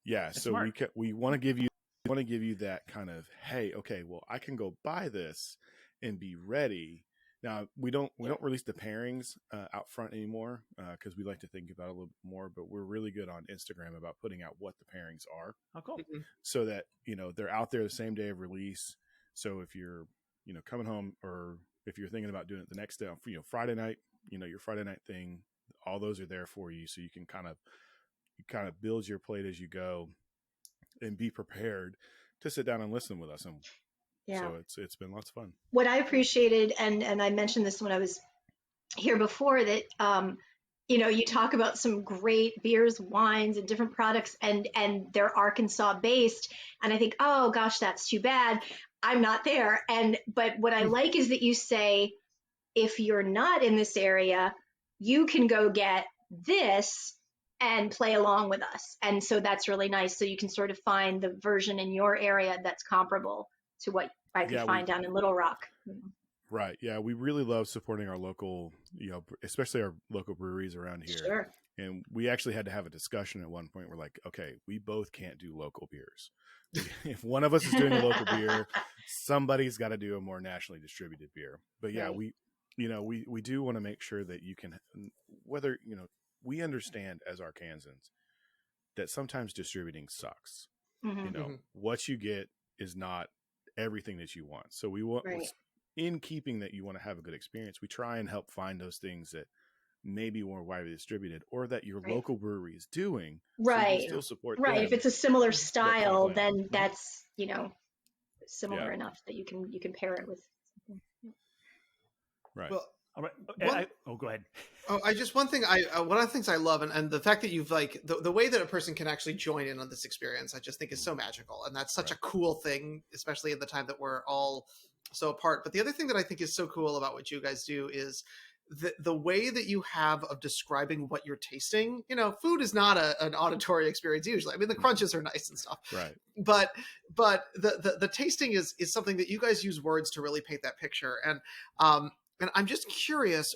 Yeah. That's so smart. we want to give you that kind of, hey, okay, well, I can go buy this and be ready. Now we don't release the pairings out front anymore because we like to think about it a little bit more. But we're really good on Instagram about putting out what the pairings are. Oh, cool. So that they're out there the same day of release. So if you're coming home, or if you're thinking about doing it the next day, Friday night, your Friday night thing, all those are there for you, so you can kind of build your plate as you go and be prepared to sit down and listen with us. And so it's been lots of fun. What I appreciated, and I mentioned this when I was here before, that you talk about some great beers, wines, and different products, and they're Arkansas based, and I think, oh gosh, that's too bad, I'm not there. But what I like is that you say, if you're not in this area, you can go get this and play along with us. And so that's really nice. So you can sort of find the version in your area that's comparable to what I could find down in Little Rock. Right. Yeah. We really love supporting our local, especially our local breweries around here. Sure. And we actually had to have a discussion at one point. We're like, okay, we both can't do local beers. If one of us is doing a local beer, somebody's got to do a more nationally distributed beer. But yeah, right. we do want to make sure that you can, whether, we understand as Arkansans that sometimes distributing sucks. Mm-hmm. What you get is not everything that you want. So we want, in keeping that you want to have a good experience, we try and help find those things that may be more widely distributed, or that your local brewery is doing. Right. So you still support them. If it's a similar style, then that's, similar enough that you can pair it with something. Right. Well, all right. Go ahead. Oh, one of the things I love, and the fact that you've the way that a person can actually join in on this experience, I just think is so magical. And that's such a cool thing, especially in the time that we're all so apart. But the other thing that I think is so cool about what you guys do is the way that you have of describing what you're tasting. Food is not an auditory experience usually. I mean, the crunches are nice and stuff. Right. But the tasting is something that you guys use words to really paint that picture. And I'm just curious.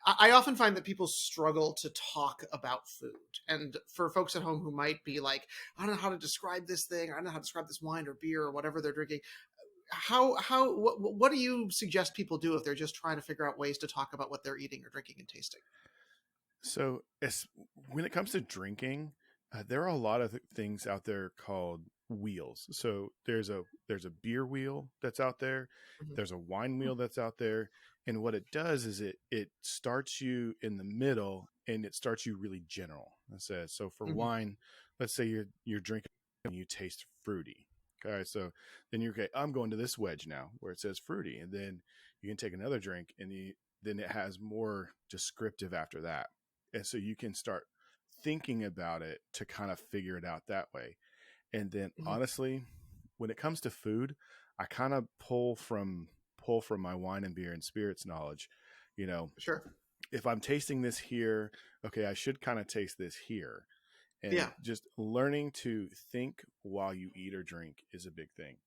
I often find that people struggle to talk about food. And for folks at home who might be like, I don't know how to describe this thing, I don't know how to describe this wine or beer or whatever they're drinking. What do you suggest people do if they're just trying to figure out ways to talk about what they're eating or drinking and tasting? So when it comes to drinking, There are a lot of things out there called wheels. So there's a beer wheel that's out there. Mhm. There's a wine wheel that's out there. And what it does is it starts you in the middle, and it starts you really general. It says, so for Mhm. wine, let's say you're drinking and you taste fruity. Okay, so then you're okay. I'm going to this wedge now where it says fruity, and then you can take another drink, and then it has more descriptive after that, and so you can start thinking about it to kind of figure it out that way. And then Mhm. honestly, when it comes to food, I kind of pull from my wine and beer and spirits knowledge. You know, Sure. if I'm tasting this here, okay, I should kind of taste this here. And Yeah. just learning to think while you eat or drink is a big thing.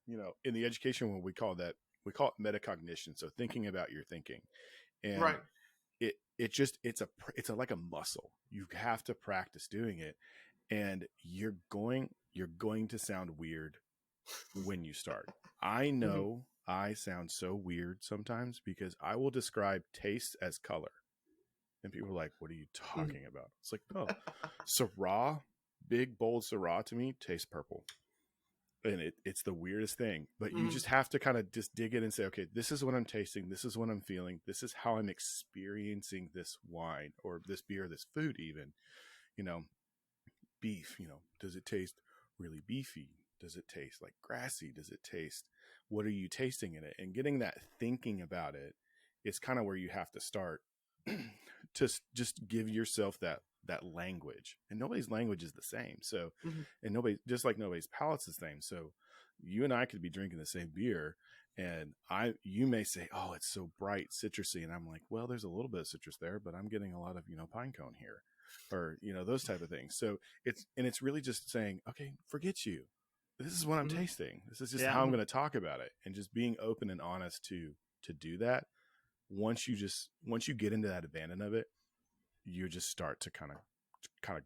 You know, in the education world, we call it metacognition. So thinking about your thinking. And Right. it's like a muscle. You have to practice doing it, and you're going to sound weird when you start. I know I sound so weird sometimes because I will describe taste as color, and people are like, "What are you talking about?" It's like, oh, Syrah, big bold Syrah to me tastes purple. And it's the weirdest thing, but you just have to kind of just dig in and say, okay, this is what I'm tasting. This is what I'm feeling. This is how I'm experiencing this wine or this beer, this food, even, you know, beef, does it taste really beefy? Does it taste like grassy? Does it taste, what are you tasting in it? And getting that thinking about it is kind of where you have to start to just give yourself that language. And nobody's language is the same. So, and nobody's palate's the same. So you and I could be drinking the same beer, and you may say, oh, it's so bright, citrusy. And I'm like, well, there's a little bit of citrus there, but I'm getting a lot of, pine cone here, or, those type of things. So it's really just saying, okay, forget you. This is what I'm tasting. This is just how I'm going to talk about it. And just being open and honest to do that. Once you get into that abandon of it, you just start to kind of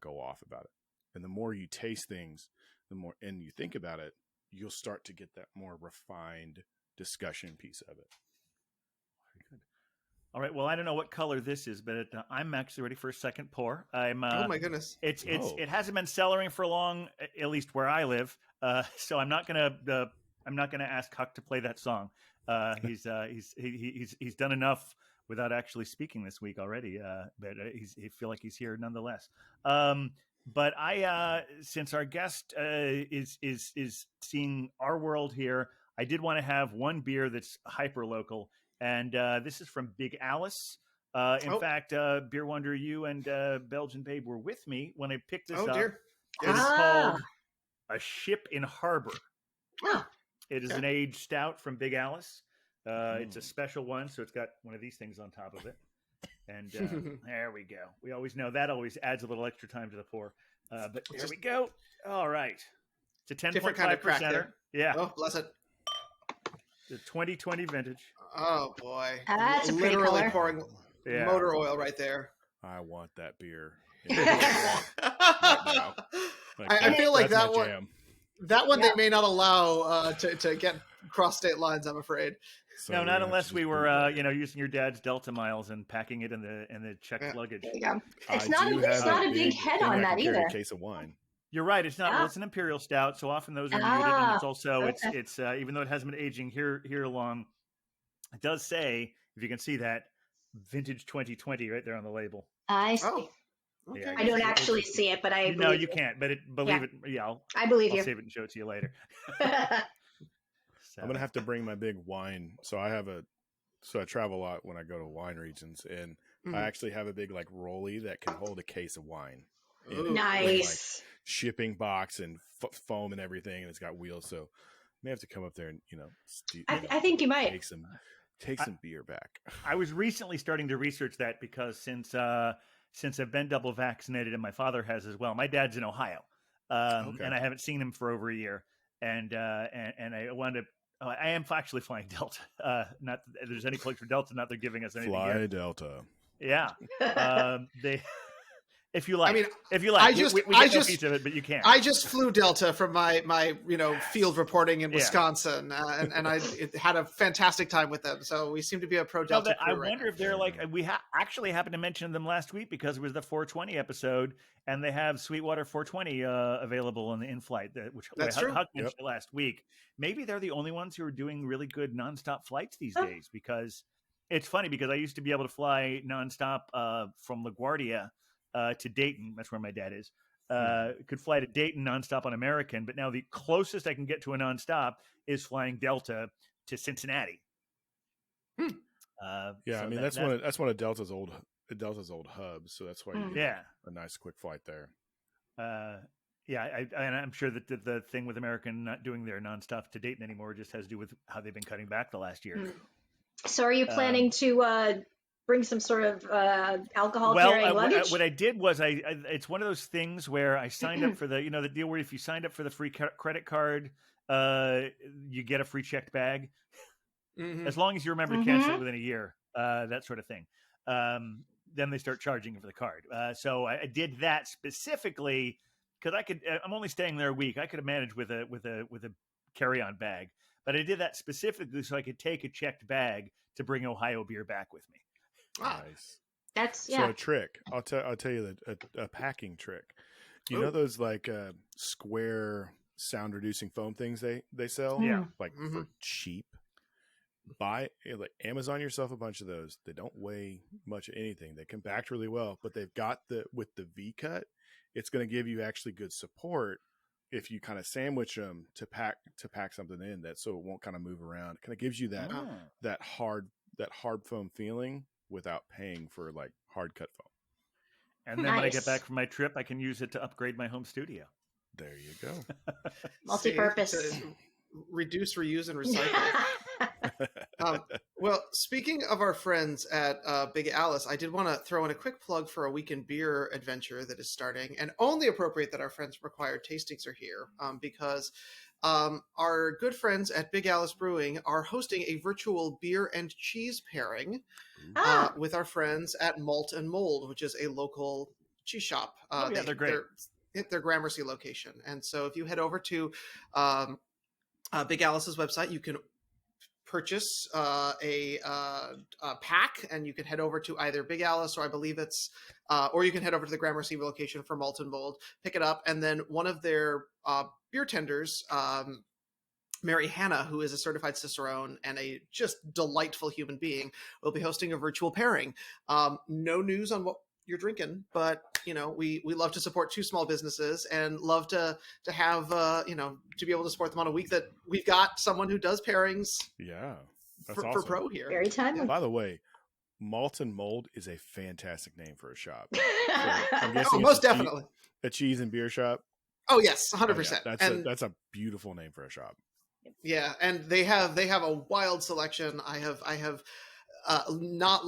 go off about it. And the more you taste things, the more, and you think about it, you'll start to get that more refined discussion piece of it. Very good. All right. Well, I don't know what color this is, but I'm actually ready for a second pour. I'm. Oh my goodness! It hasn't been cellaring for long, at least where I live. So I'm not gonna ask Huck to play that song. He's done enough without actually speaking this week already. But I feel like he's here nonetheless. But I, since our guest is seeing our world here, I did want to have one beer that's hyper local, and this is from Big Alice. In fact, Beer Wonder, you and Belgian Babe were with me when I picked this up. Dear. It is called A Ship in Harbor. Oh. It is an aged stout from Big Alice. It's a special one, so it's got one of these things on top of it. And there we go. We always know that always adds a little extra time to the pour. But there we go. All right. It's a 10.5%. Yeah. Oh, bless it. The 2020 vintage. Oh, boy. That's a pretty literally color. pouring motor oil right there. I want that beer. I feel like that one. Jam. That one they may not allow to get cross state lines. I'm afraid. So no, not unless we were, using your dad's Delta miles and packing it in the checked luggage. There you go. It's not a big head on that either. A case of wine. You're right. It's not. Well, it's an imperial stout, so often those are muted, and it's also it's even though it hasn't been aging here long, it does say, if you can see that, vintage 2020 right there on the label. I see. Oh. Okay. Yeah, I don't actually see it, but I no, you can't. But believe it. Yeah, I believe you. I'll save it and show it to you later. I'm gonna have to bring my big wine. So I travel a lot when I go to wine regions, and I actually have a big rolly that can hold a case of wine. Nice. Shipping box and foam and everything, and it's got wheels. So I may have to come up there and I think you might take some beer back. I was recently starting to research that because since I've been double vaccinated, and my father has as well. My dad's in Ohio, and I haven't seen him for over a year. And I wanted to. I am actually flying Delta. Not that there's any place for Delta. Not they're giving us anything. Fly yet. Delta. Yeah. If you like, I mean, if you like, we get no piece of it, but you can't. I just flew Delta from my field reporting in Wisconsin, and I had a fantastic time with them. So we seem to be a pro Delta crew. I wonder if they're like, we actually happened to mention them last week because it was the 420 episode, and they have Sweetwater 420 available on the in-flight, which Huck mentioned last week. Maybe they're the only ones who are doing really good nonstop flights these days, because it's funny because I used to be able to fly nonstop from LaGuardia to Dayton. That's where my dad is. Could fly to Dayton nonstop on American, but now the closest I can get to a nonstop is flying Delta to Cincinnati. I mean that's one of Delta's old hubs, so that's why you get a nice quick flight there. And I'm sure that the thing with American not doing their nonstop to Dayton anymore just has to do with how they've been cutting back the last year. So are you planning to bring some sort of alcohol carrying luggage? What I did was it's one of those things where I signed up for the deal where if you signed up for the free credit card, you get a free checked bag, as long as you remember to cancel it within a year, that sort of thing. Then they start charging you for the card. So I did that specifically because I'm only staying there a week. I could have managed with a carry-on bag, but I did that specifically so I could take a checked bag to bring Ohio beer back with me. Nice. So a trick. I'll tell you a packing trick. You know those like square sound reducing foam things they sell? Yeah. For cheap. Buy Amazon yourself a bunch of those. They don't weigh much of anything. They compact really well, but they've got with the V cut, it's going to give you actually good support if you kind of sandwich them to pack something in that, so it won't kind of move around. It kind of gives you that hard foam feeling without paying for like hard cut foam. And then when I get back from my trip, I can use it to upgrade my home studio. There you go. Multi-purpose. Reduce, reuse, and recycle. Well, speaking of our friends at Big Alice, I did want to throw in a quick plug for a weekend beer adventure that is starting, and only appropriate that our friends from Required Tastings are here, because our good friends at Big Alice Brewing are hosting a virtual beer and cheese pairing with our friends at Malt and Mold, which is a local cheese shop. They're great. Their Gramercy location. And so if you head over to Big Alice's website, you can purchase a pack, and you can head over to either Big Alice or I believe it's or you can head over to the Gramercy location for Malt and Mold, pick it up, and then one of their beer tenders, Mary Hannah, who is a certified Cicerone and a just delightful human being, will be hosting a virtual pairing. No news on what you're drinking, but we love to support two small businesses and love to have to be able to support them on a week that we've got someone who does pairings. Yeah, that's awesome. For pro here. Very timely. By the way, Malt and Mold is a fantastic name for a shop. So most definitely a cheese and beer shop. Oh yes, 100%. That's a beautiful name for a shop. Yeah, and they have a wild selection. I have not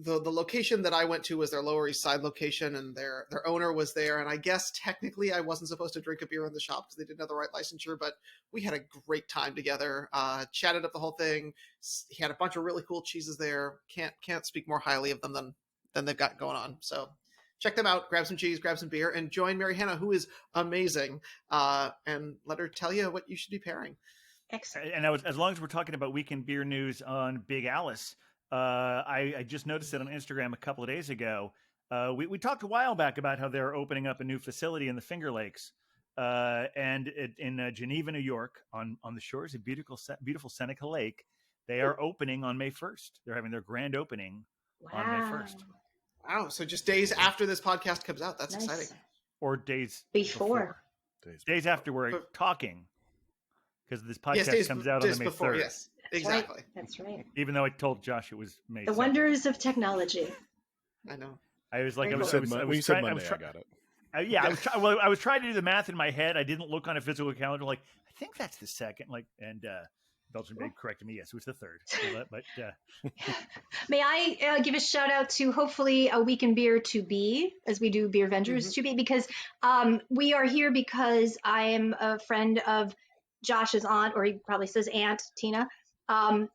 the location that I went to was their Lower East Side location, and their owner was there. And I guess technically I wasn't supposed to drink a beer in the shop because they didn't have the right licensure, but we had a great time together. Chatted up the whole thing. He had a bunch of really cool cheeses there. Can't speak more highly of them than they've got going on. So check them out. Grab some cheese, grab some beer, and join Mary Hannah, who is amazing. And let her tell you what you should be pairing. Excellent. And as long as we're talking about weekend beer news on Big Alice. I just noticed it on Instagram a couple of days ago. We talked a while back about how they're opening up a new facility in the Finger Lakes, and in Geneva, New York, on the shores of beautiful Seneca Lake. They are opening on May 1st. They're having their grand opening on May 1st. Wow! So just days after this podcast comes out. That's exciting. Or days before. Days after we're talking, because this podcast comes out on the May 3rd. Yes. Exactly. That's right. Even though I told Josh it was May 2nd. The wonders of technology. I know. I was like, when you said Monday, I got it. I was trying to do the math in my head. I didn't look on a physical calendar. Like, I think that's the 2nd. And Belgian Babe corrected me. Yes, it was the 3rd. But may I give a shout out to hopefully a weekend beer to be, as we do Beervengers to be, because we are here because I am a friend of Josh's aunt, or he probably says Aunt Tina. And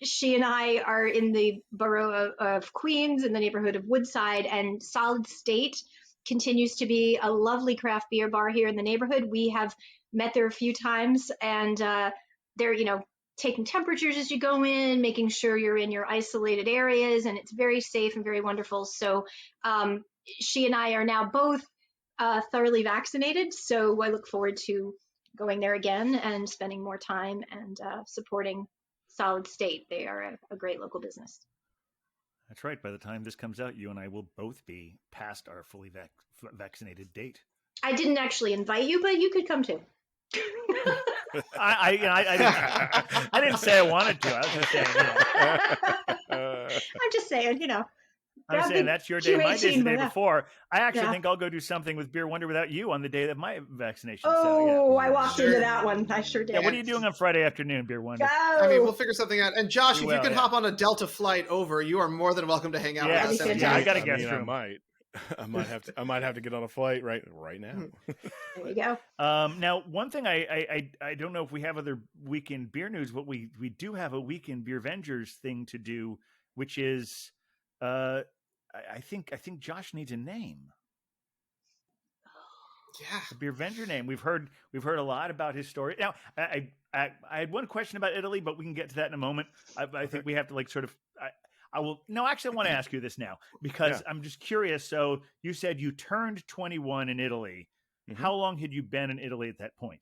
she and I are in the borough of Queens in the neighborhood of Woodside, and Solid State continues to be a lovely craft beer bar here in the neighborhood. We have met there a few times, and they're, taking temperatures as you go in, making sure you're in your isolated areas, and it's very safe and very wonderful. So she and I are now both thoroughly vaccinated, so I look forward to going there again and spending more time and supporting Solid State. They are a great local business. That's right. By the time this comes out, you and I will both be past our fully vaccinated date. I didn't actually invite you, but you could come too. I didn't say I wanted to. I was just saying. I'm just saying, I'm saying that's your day. My day's the day before. I actually Yeah. think I'll go do something with Beer Wonder without you on the day of my vaccination. Oh, so, I walked into that one. I sure did. Yeah, what are you doing on Friday afternoon, Beer Wonder? Go. I mean, we'll figure something out. And Josh, if you can yeah. hop on a Delta flight over, you are more than welcome to hang out with us. Yeah, I got a guest room. I might have to get on a flight right now. There you go. Now, one thing I don't know if we have other weekend beer news, but we do have a weekend Beervengers thing to do, which is I think Josh needs a name. Yeah, a Beervenger name. We've heard a lot about his story. Now, I had one question about Italy, but we can get to that in a moment. I think we have to I will. No, actually, I want to ask you this now because I'm just curious. So you said you turned 21 in Italy. Mm-hmm. How long had you been in Italy at that point?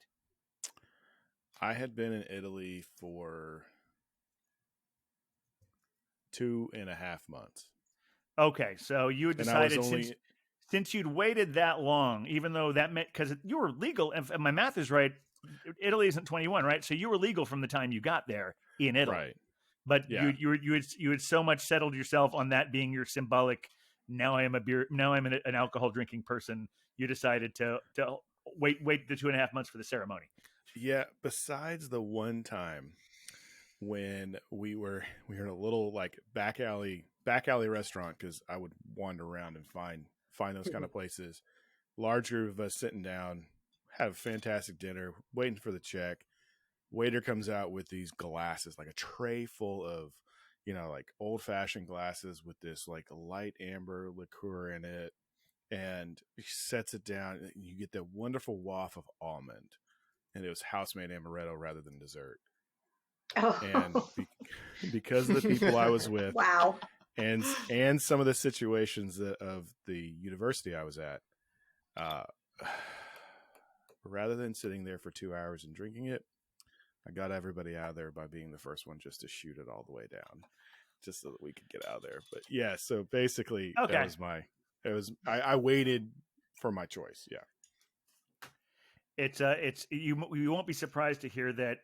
I had been in Italy for 2.5 months. Okay, so you had decided since you'd waited that long, even though that meant because you were legal, if my math is right, Italy isn't 21, right? So you were legal from the time you got there in Italy. Right. But you had so much settled yourself on that being your symbolic. Now I'm an alcohol drinking person. You decided to wait the 2.5 months for the ceremony. Yeah. Besides the one time when we were in a little like back alley restaurant, because I would wander around and find those kind of places. Large group of us sitting down, have a fantastic dinner, waiting for the check. Waiter comes out with these glasses, like a tray full of, like old fashioned glasses with this like light amber liqueur in it. And he sets it down. And you get that wonderful waft of almond. And it was house-made amaretto rather than dessert. Oh. And because of the people I was with, wow, and some of the situations of the university I was at, rather than sitting there for 2 hours and drinking it, I got everybody out of there by being the first one just to shoot it all the way down, just so that we could get out of there. But yeah, so basically, I waited for my choice. Yeah. You won't be surprised to hear that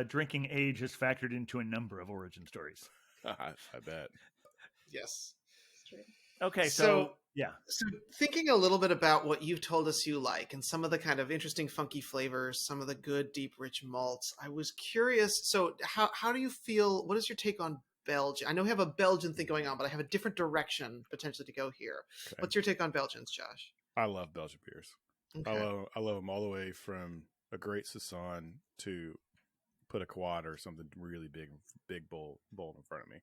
drinking age is factored into a number of origin stories. I bet. Yes. Okay, so yeah. So thinking a little bit about what you've told us you like and some of the kind of interesting funky flavors, some of the good deep rich malts, I was curious. So how do you feel? What is your take on Belgium? I know we have a Belgian thing going on, but I have a different direction potentially to go here. Okay. What's your take on Belgians, Josh? I love Belgian beers. Okay. I love them all the way from a great Saison to put a quad or something really big bowl in front of me.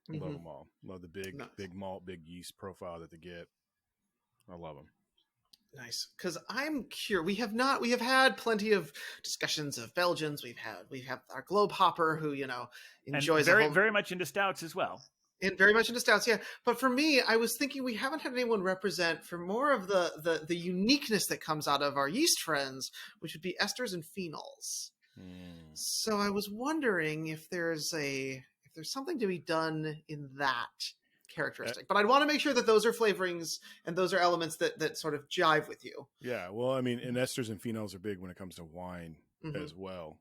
Love them all. Love the big malt, big yeast profile that they get. I love them. Nice. Because I'm curious. We have had plenty of discussions of Belgians. We have our Globe Hopper who, enjoys and very much into stouts as well. And very much into stouts, yeah. But for me, I was thinking we haven't had anyone represent for more of the uniqueness that comes out of our yeast friends, which would be esters and phenols. So I was wondering if there's something to be done in that characteristic. But I'd want to make sure that those are flavorings and those are elements that sort of jive with you. Yeah, well, I mean, and esters and phenols are big when it comes to wine as well.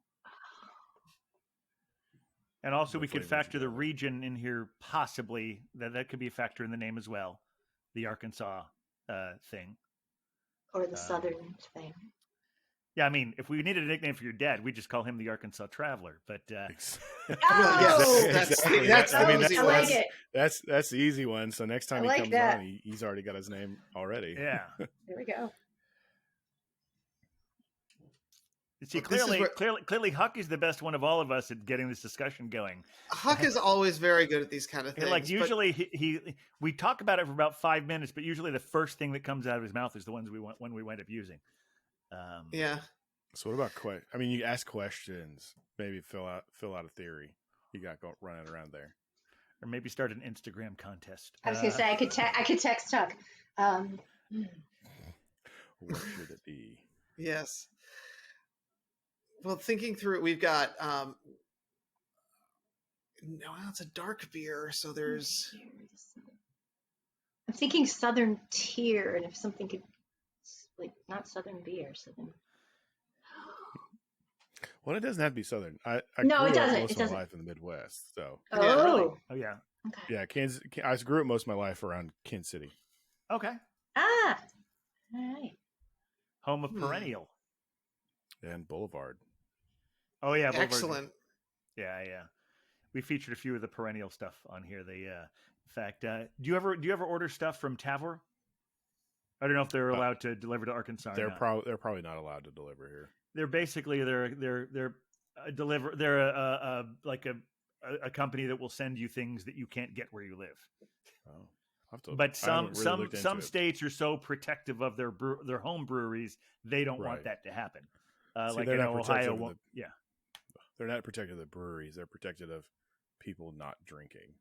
And also we could factor the region in here, possibly. That could be a factor in the name as well. The Arkansas thing. Or the Southern thing. Yeah, I mean, if we needed a nickname for your dad, we'd just call him the Arkansas Traveler. But that's the easy one. So next time he comes on, he's already got his name already. Yeah. There we go. See, Look, this is clearly, Huck is the best one of all of us at getting this discussion going. Huck is always very good at these kind of things. Like usually, we talk about it for about 5 minutes, but usually the first thing that comes out of his mouth is the ones we wind up using. Yeah. So what about I mean, you ask questions, maybe fill out a theory you got running around there, or maybe start an Instagram contest. I was gonna say I could text Huck. What should it be? Yes. Well, thinking through it, we've got no, it's a dark beer, so there's. I'm thinking Southern Tier, and if something could, like, not Southern beer, Southern. Well, it doesn't have to be Southern. I No, grew it up doesn't. most It of my doesn't. life in the Midwest, so Oh, Yeah, really. Oh yeah. Okay. yeah, Kansas. I grew up most of my life around Kansas City. Okay. Ah, all right. Home of Perennial. And Boulevard. Oh yeah. Boulevard. Excellent. Yeah. We featured a few of the Perennial stuff on here. They, in fact, do you ever order stuff from Tavor? I don't know if they're allowed to deliver to Arkansas. They're probably not allowed to deliver here. They're basically they're a company that will send you things that you can't get where you live. Oh, But some states are so protective of their home breweries, they don't want that to happen. Like in Ohio, they're not protected of the breweries; they're protected of people not drinking.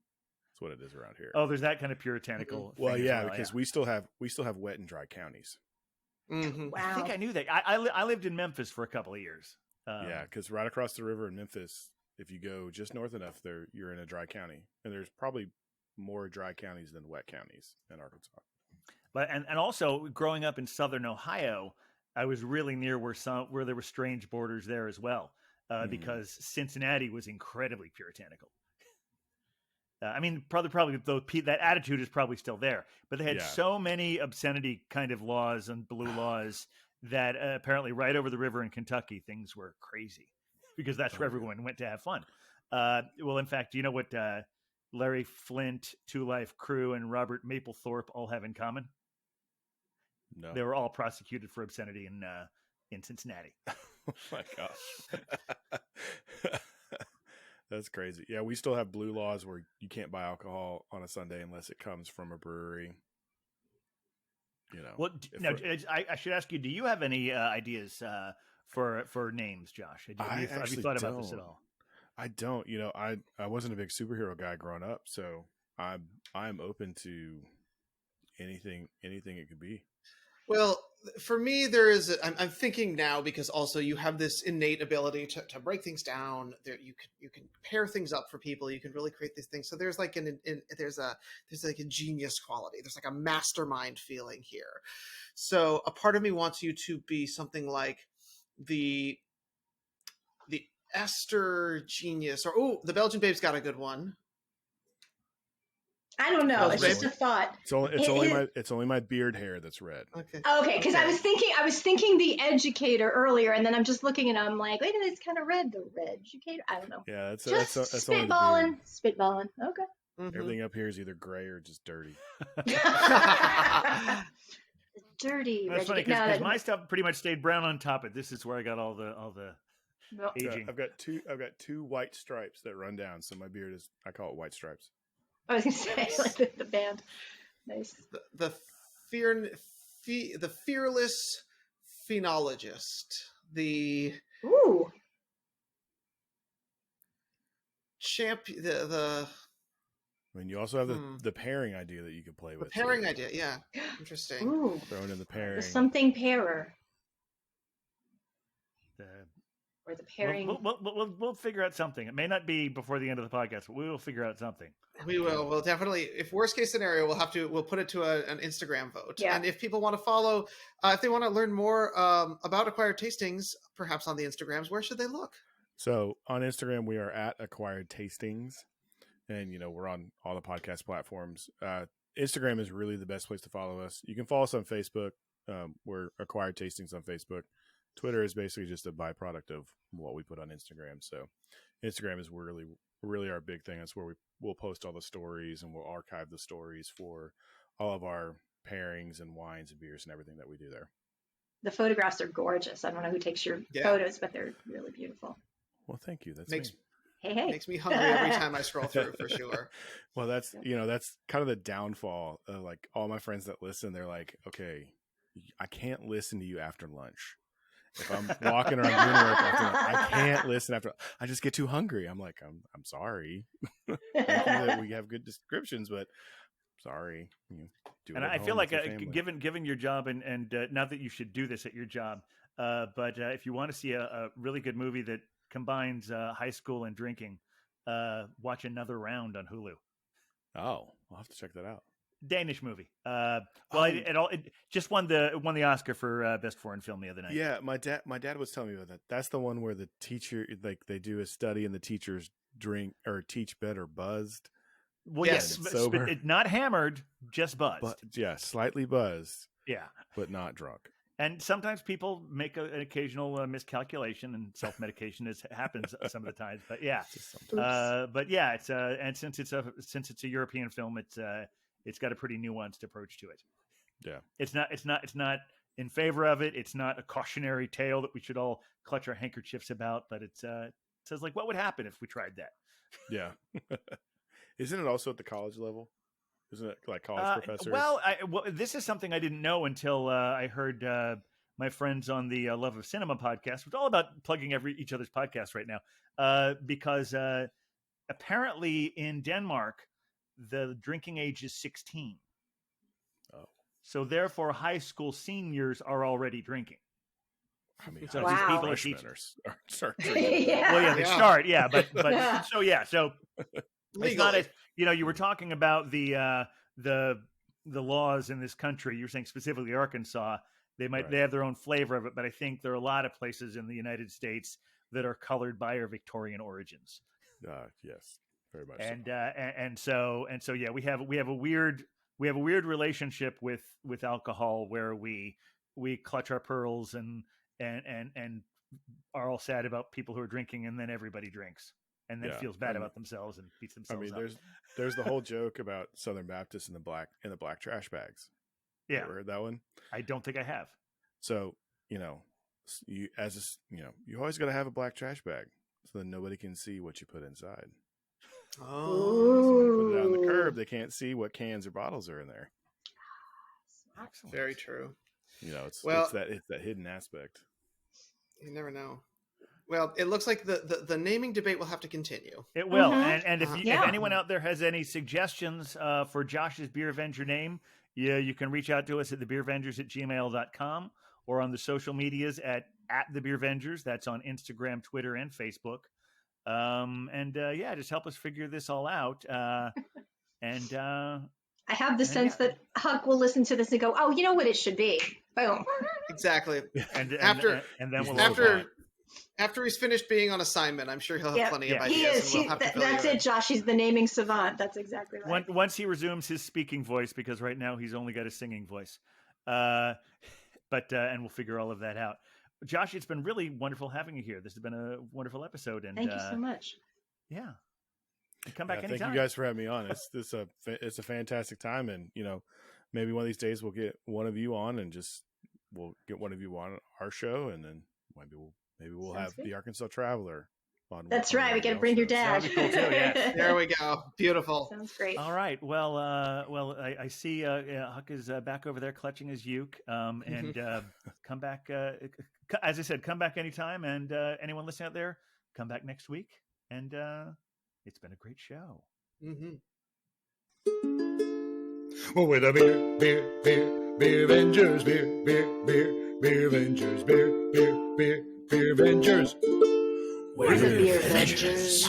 That's what it is around here. Oh, there's that kind of puritanical. Well, thing yeah, because we still have wet and dry counties. Mm-hmm. Wow. I think I knew that. I lived in Memphis for a couple of years. Yeah, because right across the river in Memphis, if you go just north enough, you're in a dry county, and there's probably more dry counties than wet counties in Arkansas. But and also growing up in southern Ohio, I was really near where there were strange borders there as well, because Cincinnati was incredibly puritanical. I mean, probably though that attitude is probably still there, but they had so many obscenity kind of laws and blue laws that apparently right over the river in Kentucky things were crazy because that's where everyone went to have fun. Well, in fact, do you know what Larry Flint, Two Life Crew, and Robert Mapplethorpe all have in common? No, they were all prosecuted for obscenity in Cincinnati. Oh my gosh. That's crazy. Yeah, we still have blue laws where you can't buy alcohol on a Sunday unless it comes from a brewery. You know. Well, I should ask you: do you have any ideas for names, Josh? Have you thought about this at all? I don't. You know, I wasn't a big superhero guy growing up, so I'm open to anything it could be. Well, for me, I'm thinking now because also you have this innate ability to break things down. There, you can pair things up for people. You can really create these things. So there's like there's like a genius quality. There's like a mastermind feeling here. So a part of me wants you to be something like the Esther genius, or the Belgian Babe's got a good one. I don't know. It's just a thought. It's only my beard hair that's red. Okay, because I was thinking the educator earlier, and then I'm just looking and I'm like, wait a minute, it's kind of red. The red educator. I don't know. Yeah, that's spitballing. Spitballing. Okay. Mm-hmm. Everything up here is either gray or just dirty. Dirty. That's funny because my stuff pretty much stayed brown on top of. This is where I got all the aging. I've got two white stripes that run down, so my beard is. I call it white stripes. I was going to say, like the band. Nice. The fearless phenologist. The champion. The. I mean, you also have the pairing idea that you could play with. The pairing idea, yeah, interesting. Ooh. Thrown in the pairing. The something pairer. Or the pairing. We'll figure out something. It may not be before the end of the podcast, but we will figure out something. We will. We'll definitely. If worst case scenario, we'll put it to an Instagram vote. Yeah. And if people want to follow, if they want to learn more about Acquired Tastings, perhaps on the Instagrams, where should they look? So on Instagram, we are at Acquired Tastings, and we're on all the podcast platforms. Instagram is really the best place to follow us. You can follow us on Facebook. We're Acquired Tastings on Facebook. Twitter is basically just a byproduct of what we put on Instagram. So Instagram is really our big thing. That's where we'll post all the stories, and we'll archive the stories for all of our pairings and wines and beers and everything that we do there. The photographs are gorgeous. I don't know who takes your photos, but they're really beautiful. Well, thank you. That's makes me. Hey. Makes me hungry every time I scroll through, for sure. Well, that's that's kind of the downfall. Like all my friends that listen, they're like, okay, I can't listen to you after lunch. If I'm walking around doing work after lunch, I can't listen after. I just get too hungry. I'm like, I'm sorry. Thank you that we have good descriptions, but sorry. Do it and at I home feel like with your family. given your job and not that you should do this at your job, but if you want to see a really good movie that combines high school and drinking, watch Another Round on Hulu. Oh, I'll have to check that out. Danish movie. It just won the Oscar for best foreign film the other night. Yeah, my dad was telling me about that. That's the one where the teacher, like, they do a study and the teachers drink or teach better buzzed. Well, yes, sober. not hammered, just buzzed. But yeah, slightly buzzed. Yeah, but not drunk. And sometimes people make an occasional miscalculation, and self-medication happens some of the times. But yeah, it's and since it's a European film, it's got a pretty nuanced approach to it. Yeah, it's not in favor of it. It's not a cautionary tale that we should all clutch our handkerchiefs about. But it says, like, what would happen if we tried that? Yeah. Isn't it also at the college level? Isn't it like college professors? Well, this is something I didn't know until I heard my friends on the Love of Cinema podcast, which is all about plugging each other's podcasts right now, because apparently in Denmark, the drinking age is 16. Oh. So therefore, high school seniors are already drinking. I mean, so wow. these people are teaching. Start drinking. Well, yeah, they start, but so it's not as, you were talking about the laws in this country. You're saying specifically Arkansas. They have their own flavor of it, but I think there are a lot of places in the United States that are colored by our Victorian origins. Yes, very much. And so yeah, we have a weird relationship with alcohol where we clutch our pearls and are all sad about people who are drinking, and then everybody drinks. And then feels bad about themselves and beats themselves up. There's the whole joke about Southern Baptists in the black trash bags. Yeah, ever heard that one? I don't think I have. So you always got to have a black trash bag so that nobody can see what you put inside. Oh, so when you put it out on the curb, they can't see what cans or bottles are in there. Excellent. Very true. It's that hidden aspect. You never know. Well, it looks like the naming debate will have to continue. It will. Mm-hmm. And if anyone out there has any suggestions for Josh's Beervenger name, you can reach out to us at thebeervengers@gmail.com or on the social medias at the Beervengers. That's on Instagram, Twitter, and Facebook. Just help us figure this all out. I have the sense that Huck will listen to this and go, "Oh, you know what it should be." Boom. Exactly. After he's finished being on assignment, I'm sure he'll have plenty of ideas. He is. That's it, Josh. He's the naming savant. That's exactly right. Once he resumes his speaking voice, because right now he's only got a singing voice. And we'll figure all of that out. Josh, it's been really wonderful having you here. This has been a wonderful episode. And thank you so much. Yeah. Come back anytime. Thank you guys for having me on. It's a fantastic time, and maybe one of these days we'll get one of you on, and we'll get one of you on our show, and then maybe we'll have the Arkansas Traveler on. That's right. We got to bring your dad. That'd be cool too. Yeah. There we go. Beautiful. Sounds great. All right. Well, I see Huck is back over there clutching his uke. And come back. As I said, come back anytime. And anyone listening out there, come back next week. And it's been a great show. Mm-hmm. Well, with a Beervengers, Beervengers, Beervengers. We're the Beervengers.